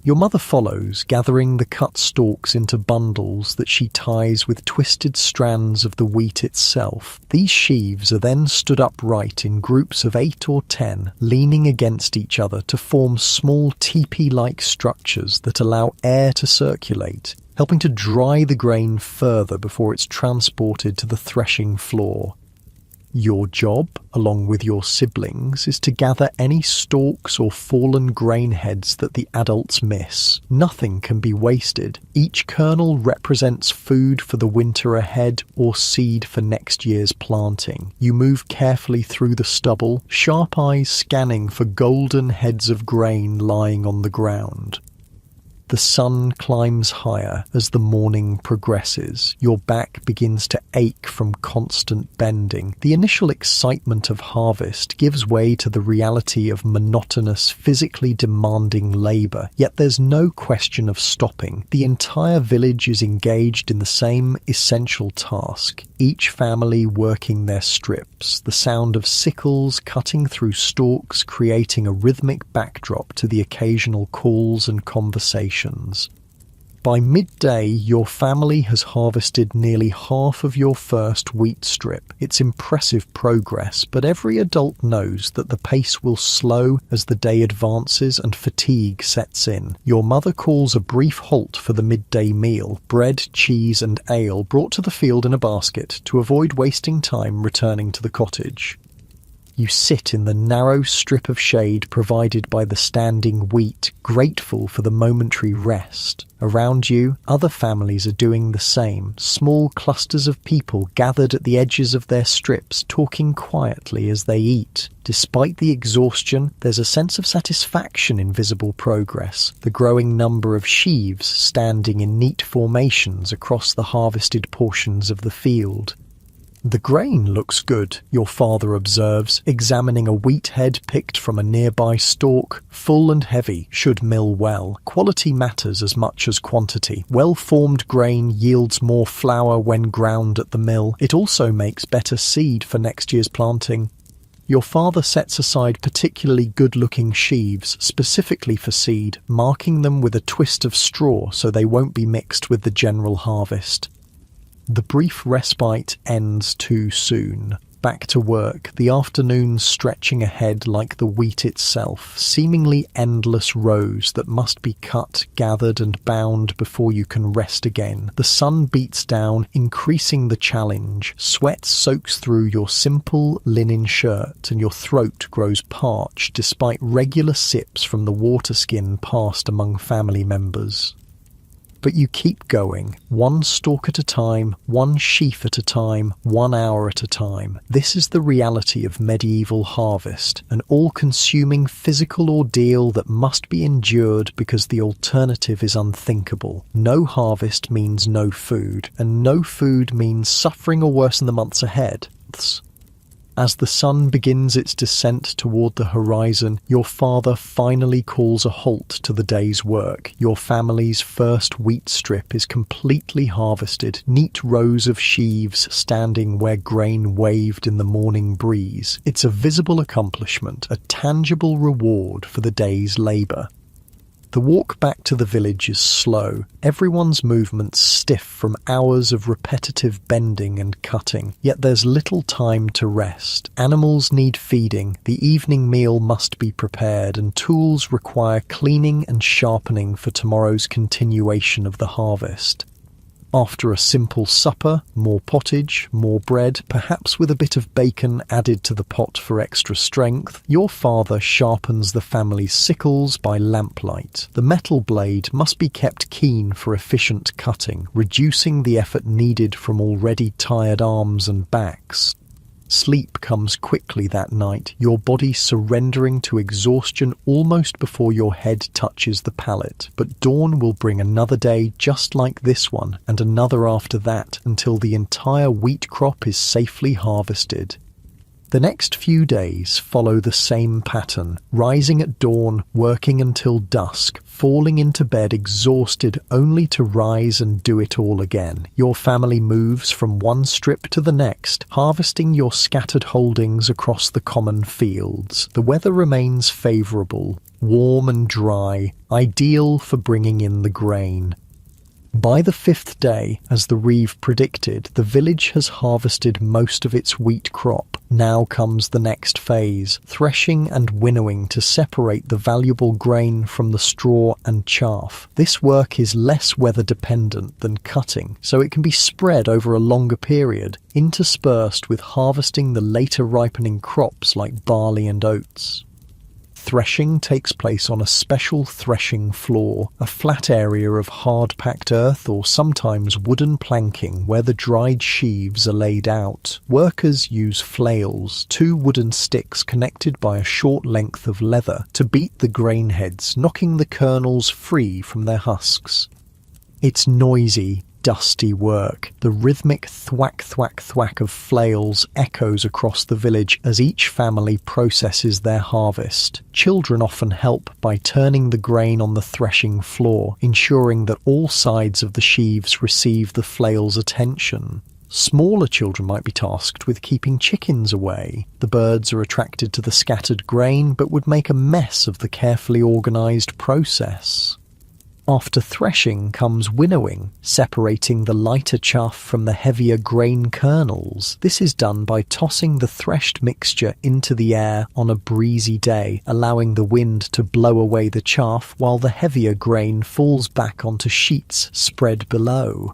Your mother follows, gathering the cut stalks into bundles that she ties with twisted strands of the wheat itself. These sheaves are then stood upright in groups of 8 or 10, leaning against each other to form small teepee-like structures that allow air to circulate, helping to dry the grain further before it's transported to the threshing floor. Your job, along with your siblings, is to gather any stalks or fallen grain heads that the adults miss. Nothing can be wasted. Each kernel represents food for the winter ahead or seed for next year's planting. You move carefully through the stubble, sharp eyes scanning for golden heads of grain lying on the ground. The sun climbs higher as the morning progresses. Your back begins to ache from constant bending. The initial excitement of harvest gives way to the reality of monotonous, physically demanding labour. Yet there's no question of stopping. The entire village is engaged in the same essential task, each family working their strips, the sound of sickles cutting through stalks creating a rhythmic backdrop to the occasional calls and conversations. By midday, your family has harvested nearly half of your first wheat strip. It's impressive progress, but every adult knows that the pace will slow as the day advances and fatigue sets in. Your mother calls a brief halt for the midday meal, bread, cheese and ale brought to the field in a basket to avoid wasting time returning to the cottage. You sit in the narrow strip of shade provided by the standing wheat, grateful for the momentary rest. Around you, other families are doing the same, small clusters of people gathered at the edges of their strips, talking quietly as they eat. Despite the exhaustion, there's a sense of satisfaction in visible progress, the growing number of sheaves standing in neat formations across the harvested portions of the field. "The grain looks good," your father observes, examining a wheat head picked from a nearby stalk. "Full and heavy, should mill well. Quality matters as much as quantity. Well-formed grain yields more flour when ground at the mill. It also makes better seed for next year's planting." Your father sets aside particularly good-looking sheaves, specifically for seed, marking them with a twist of straw so they won't be mixed with the general harvest. The brief respite ends too soon. Back to work, the afternoon stretching ahead like the wheat itself, seemingly endless rows that must be cut, gathered and bound before you can rest again. The sun beats down, increasing the challenge. Sweat soaks through your simple linen shirt and your throat grows parched despite regular sips from the water skin passed among family members. But you keep going, one stalk at a time, one sheaf at a time, 1 hour at a time. This is the reality of medieval harvest, an all-consuming physical ordeal that must be endured because the alternative is unthinkable. No harvest means no food, and no food means suffering or worse in the months ahead. As the sun begins its descent toward the horizon, your father finally calls a halt to the day's work. Your family's first wheat strip is completely harvested, neat rows of sheaves standing where grain waved in the morning breeze. It's a visible accomplishment, a tangible reward for the day's labour. The walk back to the village is slow, everyone's movements stiff from hours of repetitive bending and cutting, yet there's little time to rest. Animals need feeding, the evening meal must be prepared, and tools require cleaning and sharpening for tomorrow's continuation of the harvest. After a simple supper, more pottage, more bread, perhaps with a bit of bacon added to the pot for extra strength, your father sharpens the family's sickles by lamplight. The metal blade must be kept keen for efficient cutting, reducing the effort needed from already tired arms and backs. Sleep comes quickly that night, your body surrendering to exhaustion almost before your head touches the pallet. But dawn will bring another day just like this one, and another after that, until the entire wheat crop is safely harvested. The next few days follow the same pattern, rising at dawn, working until dusk, falling into bed exhausted only to rise and do it all again. Your family moves from one strip to the next, harvesting your scattered holdings across the common fields. The weather remains favourable, warm and dry, ideal for bringing in the grain. By the 5th day, as the Reeve predicted, the village has harvested most of its wheat crop. Now comes the next phase, threshing and winnowing to separate the valuable grain from the straw and chaff. This work is less weather dependent than cutting, so it can be spread over a longer period, interspersed with harvesting the later ripening crops like barley and oats. Threshing takes place on a special threshing floor, a flat area of hard-packed earth or sometimes wooden planking where the dried sheaves are laid out. Workers use flails, 2 wooden sticks connected by a short length of leather, to beat the grain heads, knocking the kernels free from their husks. It's noisy, dusty work. The rhythmic thwack thwack thwack of flails echoes across the village as each family processes their harvest. Children often help by turning the grain on the threshing floor, ensuring that all sides of the sheaves receive the flail's attention. Smaller children might be tasked with keeping chickens away. The birds are attracted to the scattered grain but would make a mess of the carefully organised process. After threshing comes winnowing, separating the lighter chaff from the heavier grain kernels. This is done by tossing the threshed mixture into the air on a breezy day, allowing the wind to blow away the chaff while the heavier grain falls back onto sheets spread below.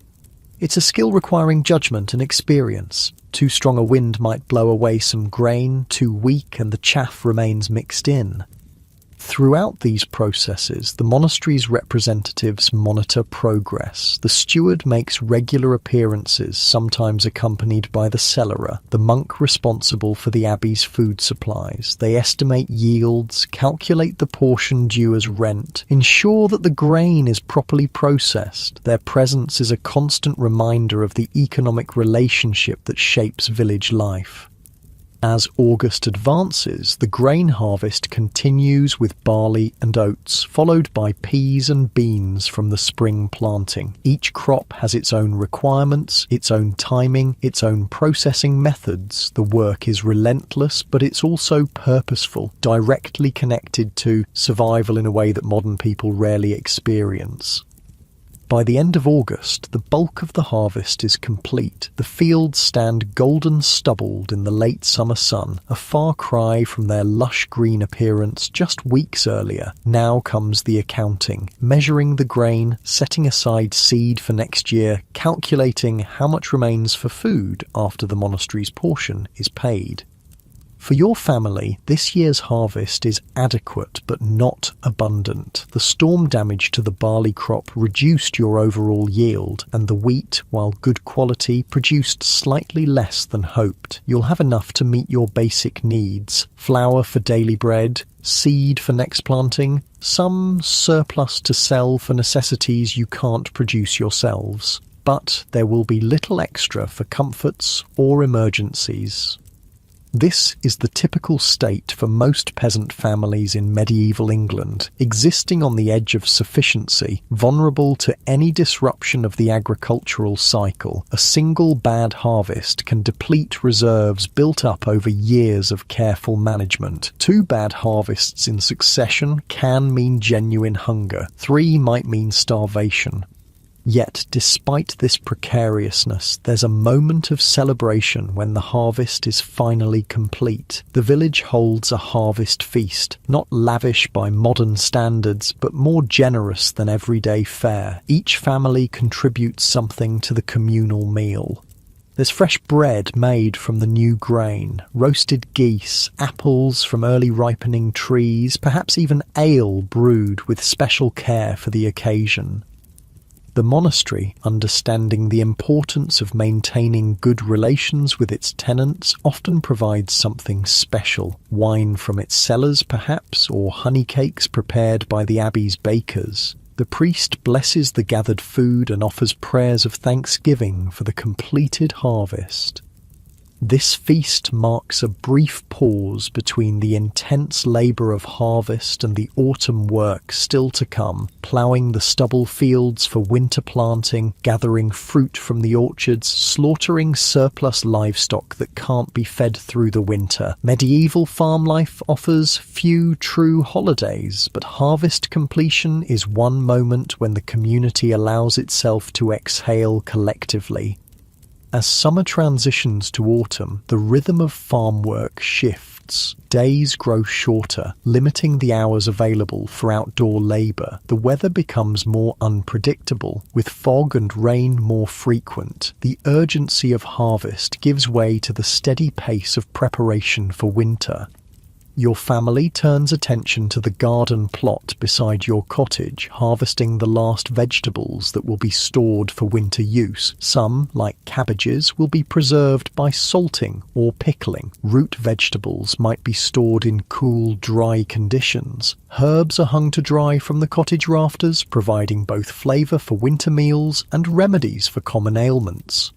It's a skill requiring judgment and experience. Too strong a wind might blow away some grain, too weak and the chaff remains mixed in. Throughout these processes, the monastery's representatives monitor progress. The steward makes regular appearances, sometimes accompanied by the cellarer, the monk responsible for the abbey's food supplies. They estimate yields, calculate the portion due as rent, ensure that the grain is properly processed. Their presence is a constant reminder of the economic relationship that shapes village life. As August advances, the grain harvest continues with barley and oats, followed by peas and beans from the spring planting. Each crop has its own requirements, its own timing, its own processing methods. The work is relentless, but it's also purposeful, directly connected to survival in a way that modern people rarely experience. By the end of August, the bulk of the harvest is complete. The fields stand golden stubbled in the late summer sun, a far cry from their lush green appearance just weeks earlier. Now comes the accounting, measuring the grain, setting aside seed for next year, calculating how much remains for food after the monastery's portion is paid. For your family, this year's harvest is adequate but not abundant. The storm damage to the barley crop reduced your overall yield, and the wheat, while good quality, produced slightly less than hoped. You'll have enough to meet your basic needs: flour for daily bread, seed for next planting, some surplus to sell for necessities you can't produce yourselves. But there will be little extra for comforts or emergencies. This is the typical state for most peasant families in medieval England, existing on the edge of sufficiency, vulnerable to any disruption of the agricultural cycle. A single bad harvest can deplete reserves built up over years of careful management. 2 bad harvests in succession can mean genuine hunger. 3 might mean starvation. Yet, despite this precariousness, there's a moment of celebration when the harvest is finally complete. The village holds a harvest feast, not lavish by modern standards, but more generous than everyday fare. Each family contributes something to the communal meal. There's fresh bread made from the new grain, roasted geese, apples from early ripening trees, perhaps even ale brewed with special care for the occasion. The monastery, understanding the importance of maintaining good relations with its tenants, often provides something special. Wine from its cellars, perhaps, or honey cakes prepared by the abbey's bakers. The priest blesses the gathered food and offers prayers of thanksgiving for the completed harvest. This feast marks a brief pause between the intense labour of harvest and the autumn work still to come, ploughing the stubble fields for winter planting, gathering fruit from the orchards, slaughtering surplus livestock that can't be fed through the winter. Medieval farm life offers few true holidays, but harvest completion is one moment when the community allows itself to exhale collectively. As summer transitions to autumn, the rhythm of farm work shifts. Days grow shorter, limiting the hours available for outdoor labour. The weather becomes more unpredictable, with fog and rain more frequent. The urgency of harvest gives way to the steady pace of preparation for winter. Your family turns attention to the garden plot beside your cottage, harvesting the last vegetables that will be stored for winter use. Some, like cabbages, will be preserved by salting or pickling. Root vegetables might be stored in cool, dry conditions. Herbs are hung to dry from the cottage rafters, providing both flavour for winter meals and remedies for common ailments.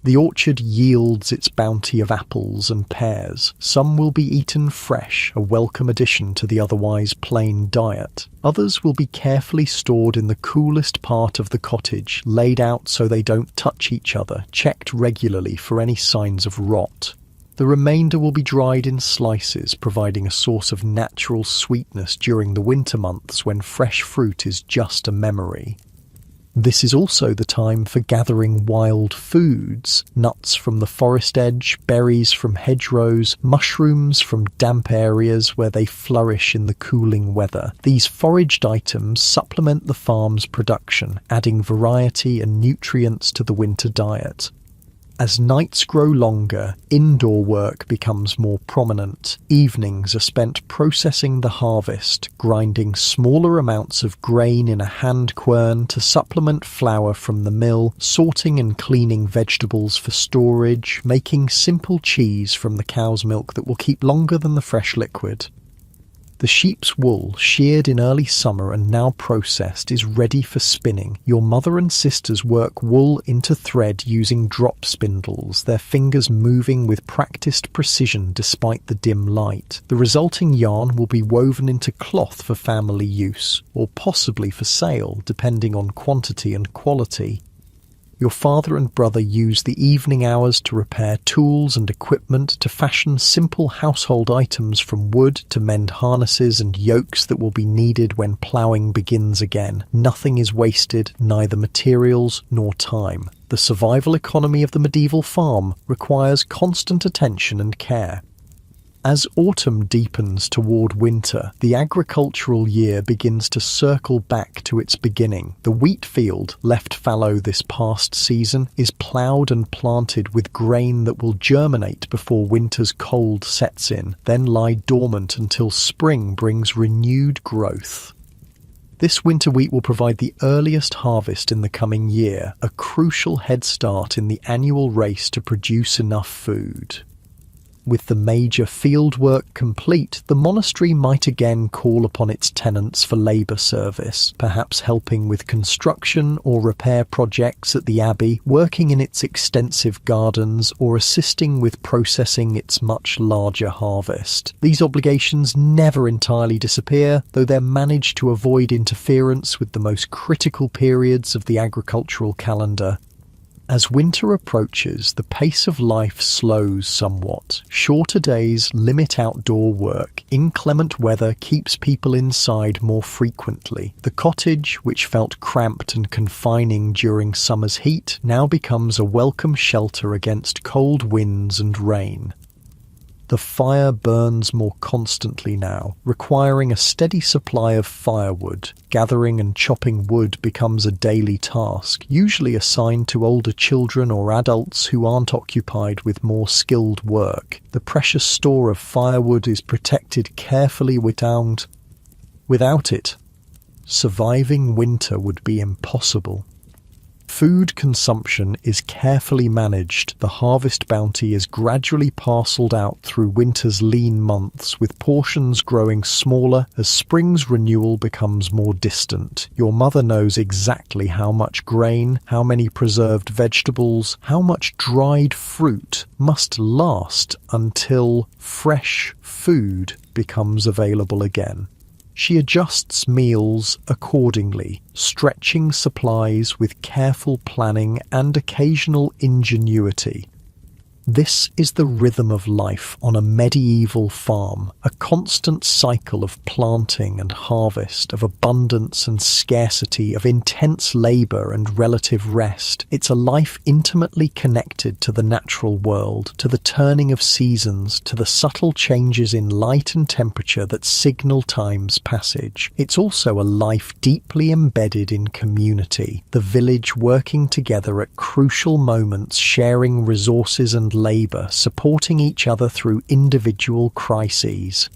The orchard yields its bounty of apples and pears. Some will be eaten fresh, a welcome addition to the otherwise plain diet. Others will be carefully stored in the coolest part of the cottage, laid out so they don't touch each other, checked regularly for any signs of rot. The remainder will be dried in slices, providing a source of natural sweetness during the winter months when fresh fruit is just a memory. This is also the time for gathering wild foods, nuts from the forest edge, berries from hedgerows, mushrooms from damp areas where they flourish in the cooling weather. These foraged items supplement the farm's production, adding variety and nutrients to the winter diet. As nights grow longer, indoor work becomes more prominent. Evenings are spent processing the harvest, grinding smaller amounts of grain in a hand quern to supplement flour from the mill, sorting and cleaning vegetables for storage, making simple cheese from the cow's milk that will keep longer than the fresh liquid. The sheep's wool, sheared in early summer and now processed, is ready for spinning. Your mother and sisters work wool into thread using drop spindles, their fingers moving with practiced precision despite the dim light. The resulting yarn will be woven into cloth for family use, or possibly for sale, depending on quantity and quality. Your father and brother use the evening hours to repair tools and equipment, to fashion simple household items from wood, to mend harnesses and yokes that will be needed when ploughing begins again. Nothing is wasted, neither materials nor time. The survival economy of the medieval farm requires constant attention and care. As autumn deepens toward winter, the agricultural year begins to circle back to its beginning. The wheat field, left fallow this past season, is ploughed and planted with grain that will germinate before winter's cold sets in, then lie dormant until spring brings renewed growth. This winter wheat will provide the earliest harvest in the coming year, a crucial head start in the annual race to produce enough food. With the major fieldwork complete, the monastery might again call upon its tenants for labour service, perhaps helping with construction or repair projects at the abbey, working in its extensive gardens, or assisting with processing its much larger harvest. These obligations never entirely disappear, though they're managed to avoid interference with the most critical periods of the agricultural calendar. As winter approaches, the pace of life slows somewhat. Shorter days limit outdoor work. Inclement weather keeps people inside more frequently. The cottage, which felt cramped and confining during summer's heat, now becomes a welcome shelter against cold winds and rain. The fire burns more constantly now, requiring a steady supply of firewood. Gathering and chopping wood becomes a daily task, usually assigned to older children or adults who aren't occupied with more skilled work. The precious store of firewood is protected carefully without it. Surviving winter would be impossible. Food consumption is carefully managed. The harvest bounty is gradually parcelled out through winter's lean months, with portions growing smaller as spring's renewal becomes more distant. Your mother knows exactly how much grain, how many preserved vegetables, how much dried fruit must last until fresh food becomes available again. She adjusts meals accordingly, stretching supplies with careful planning and occasional ingenuity. This is the rhythm of life on a medieval farm, a constant cycle of planting and harvest, of abundance and scarcity, of intense labour and relative rest. It's a life intimately connected to the natural world, to the turning of seasons, to the subtle changes in light and temperature that signal time's passage. It's also a life deeply embedded in community, the village working together at crucial moments, sharing resources and labour, supporting each other through individual crises.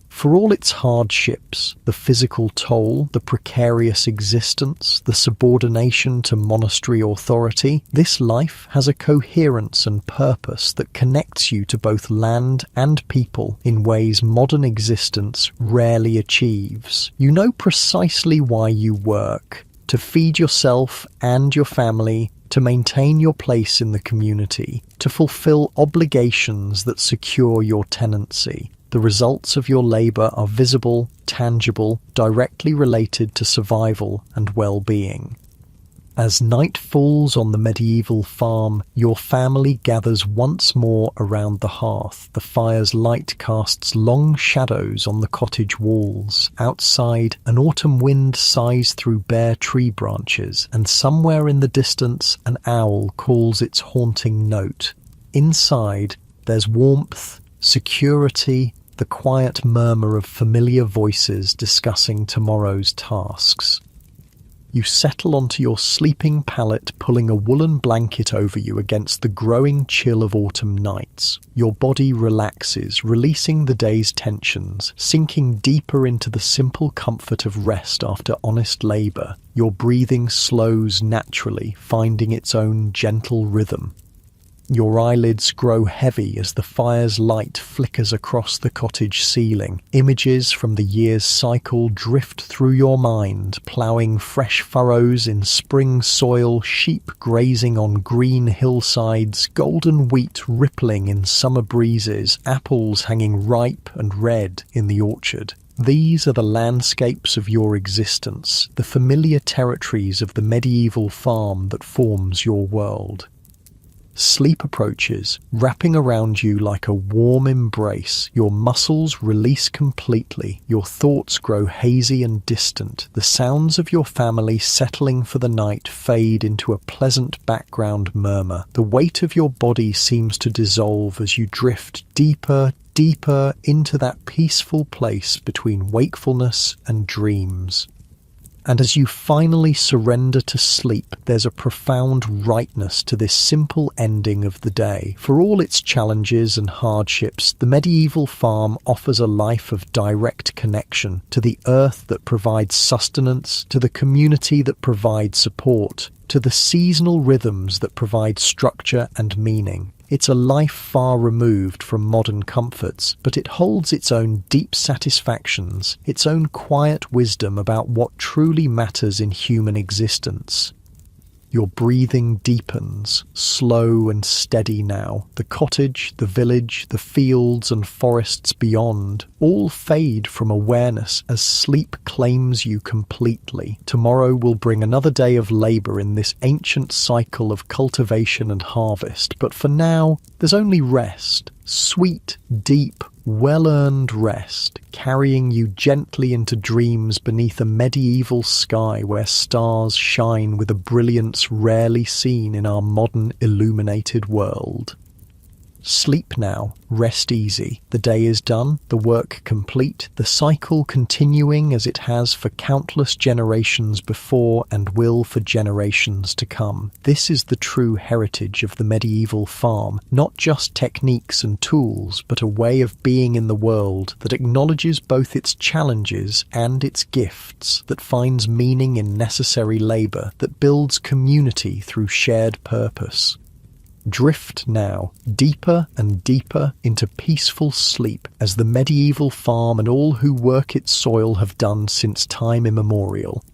For all its hardships, the physical toll, the precarious existence, the subordination to monastery authority, this life has a coherence and purpose that connects you to both land and people in ways modern existence rarely achieves. You know precisely why you work: to feed yourself and your family, to maintain your place in the community, to fulfill obligations that secure your tenancy. The results of your labour are visible, tangible, directly related to survival and well-being. As night falls on the medieval farm, your family gathers once more around the hearth. The fire's light casts long shadows on the cottage walls. Outside, an autumn wind sighs through bare tree branches, and somewhere in the distance an owl calls its haunting note. Inside, there's warmth, security, the quiet murmur of familiar voices discussing tomorrow's tasks. You settle onto your sleeping pallet, pulling a woolen blanket over you against the growing chill of autumn nights. Your body relaxes, releasing the day's tensions, sinking deeper into the simple comfort of rest after honest labour. Your breathing slows naturally, finding its own gentle rhythm. Your eyelids grow heavy as the fire's light flickers across the cottage ceiling. Images from the year's cycle drift through your mind, ploughing fresh furrows in spring soil, sheep grazing on green hillsides, golden wheat rippling in summer breezes, apples hanging ripe and red in the orchard. These are the landscapes of your existence, the familiar territories of the medieval farm that forms your world. Sleep approaches, wrapping around you like a warm embrace. Your muscles release completely. Your thoughts grow hazy and distant. The sounds of your family settling for the night fade into a pleasant background murmur. The weight of your body seems to dissolve as you drift deeper into that peaceful place between wakefulness and dreams. And as you finally surrender to sleep, there's a profound rightness to this simple ending of the day. For all its challenges and hardships, the medieval farm offers a life of direct connection to the earth that provides sustenance, to the community that provides support, to the seasonal rhythms that provide structure and meaning. It's a life far removed from modern comforts, but it holds its own deep satisfactions, its own quiet wisdom about what truly matters in human existence. Your breathing deepens, slow and steady now. The cottage, the village, the fields and forests beyond, all fade from awareness as sleep claims you completely. Tomorrow will bring another day of labour in this ancient cycle of cultivation and harvest, but for now, there's only rest. Sweet, deep, well-earned rest, carrying you gently into dreams beneath a medieval sky where stars shine with a brilliance rarely seen in our modern illuminated world. Sleep now, rest easy. The day is done, the work complete, the cycle continuing as it has for countless generations before and will for generations to come. This is the true heritage of the medieval farm, not just techniques and tools, but a way of being in the world that acknowledges both its challenges and its gifts, that finds meaning in necessary labour, that builds community through shared purpose. Drift now, deeper and deeper into peaceful sleep as the medieval farm and all who work its soil have done since time immemorial.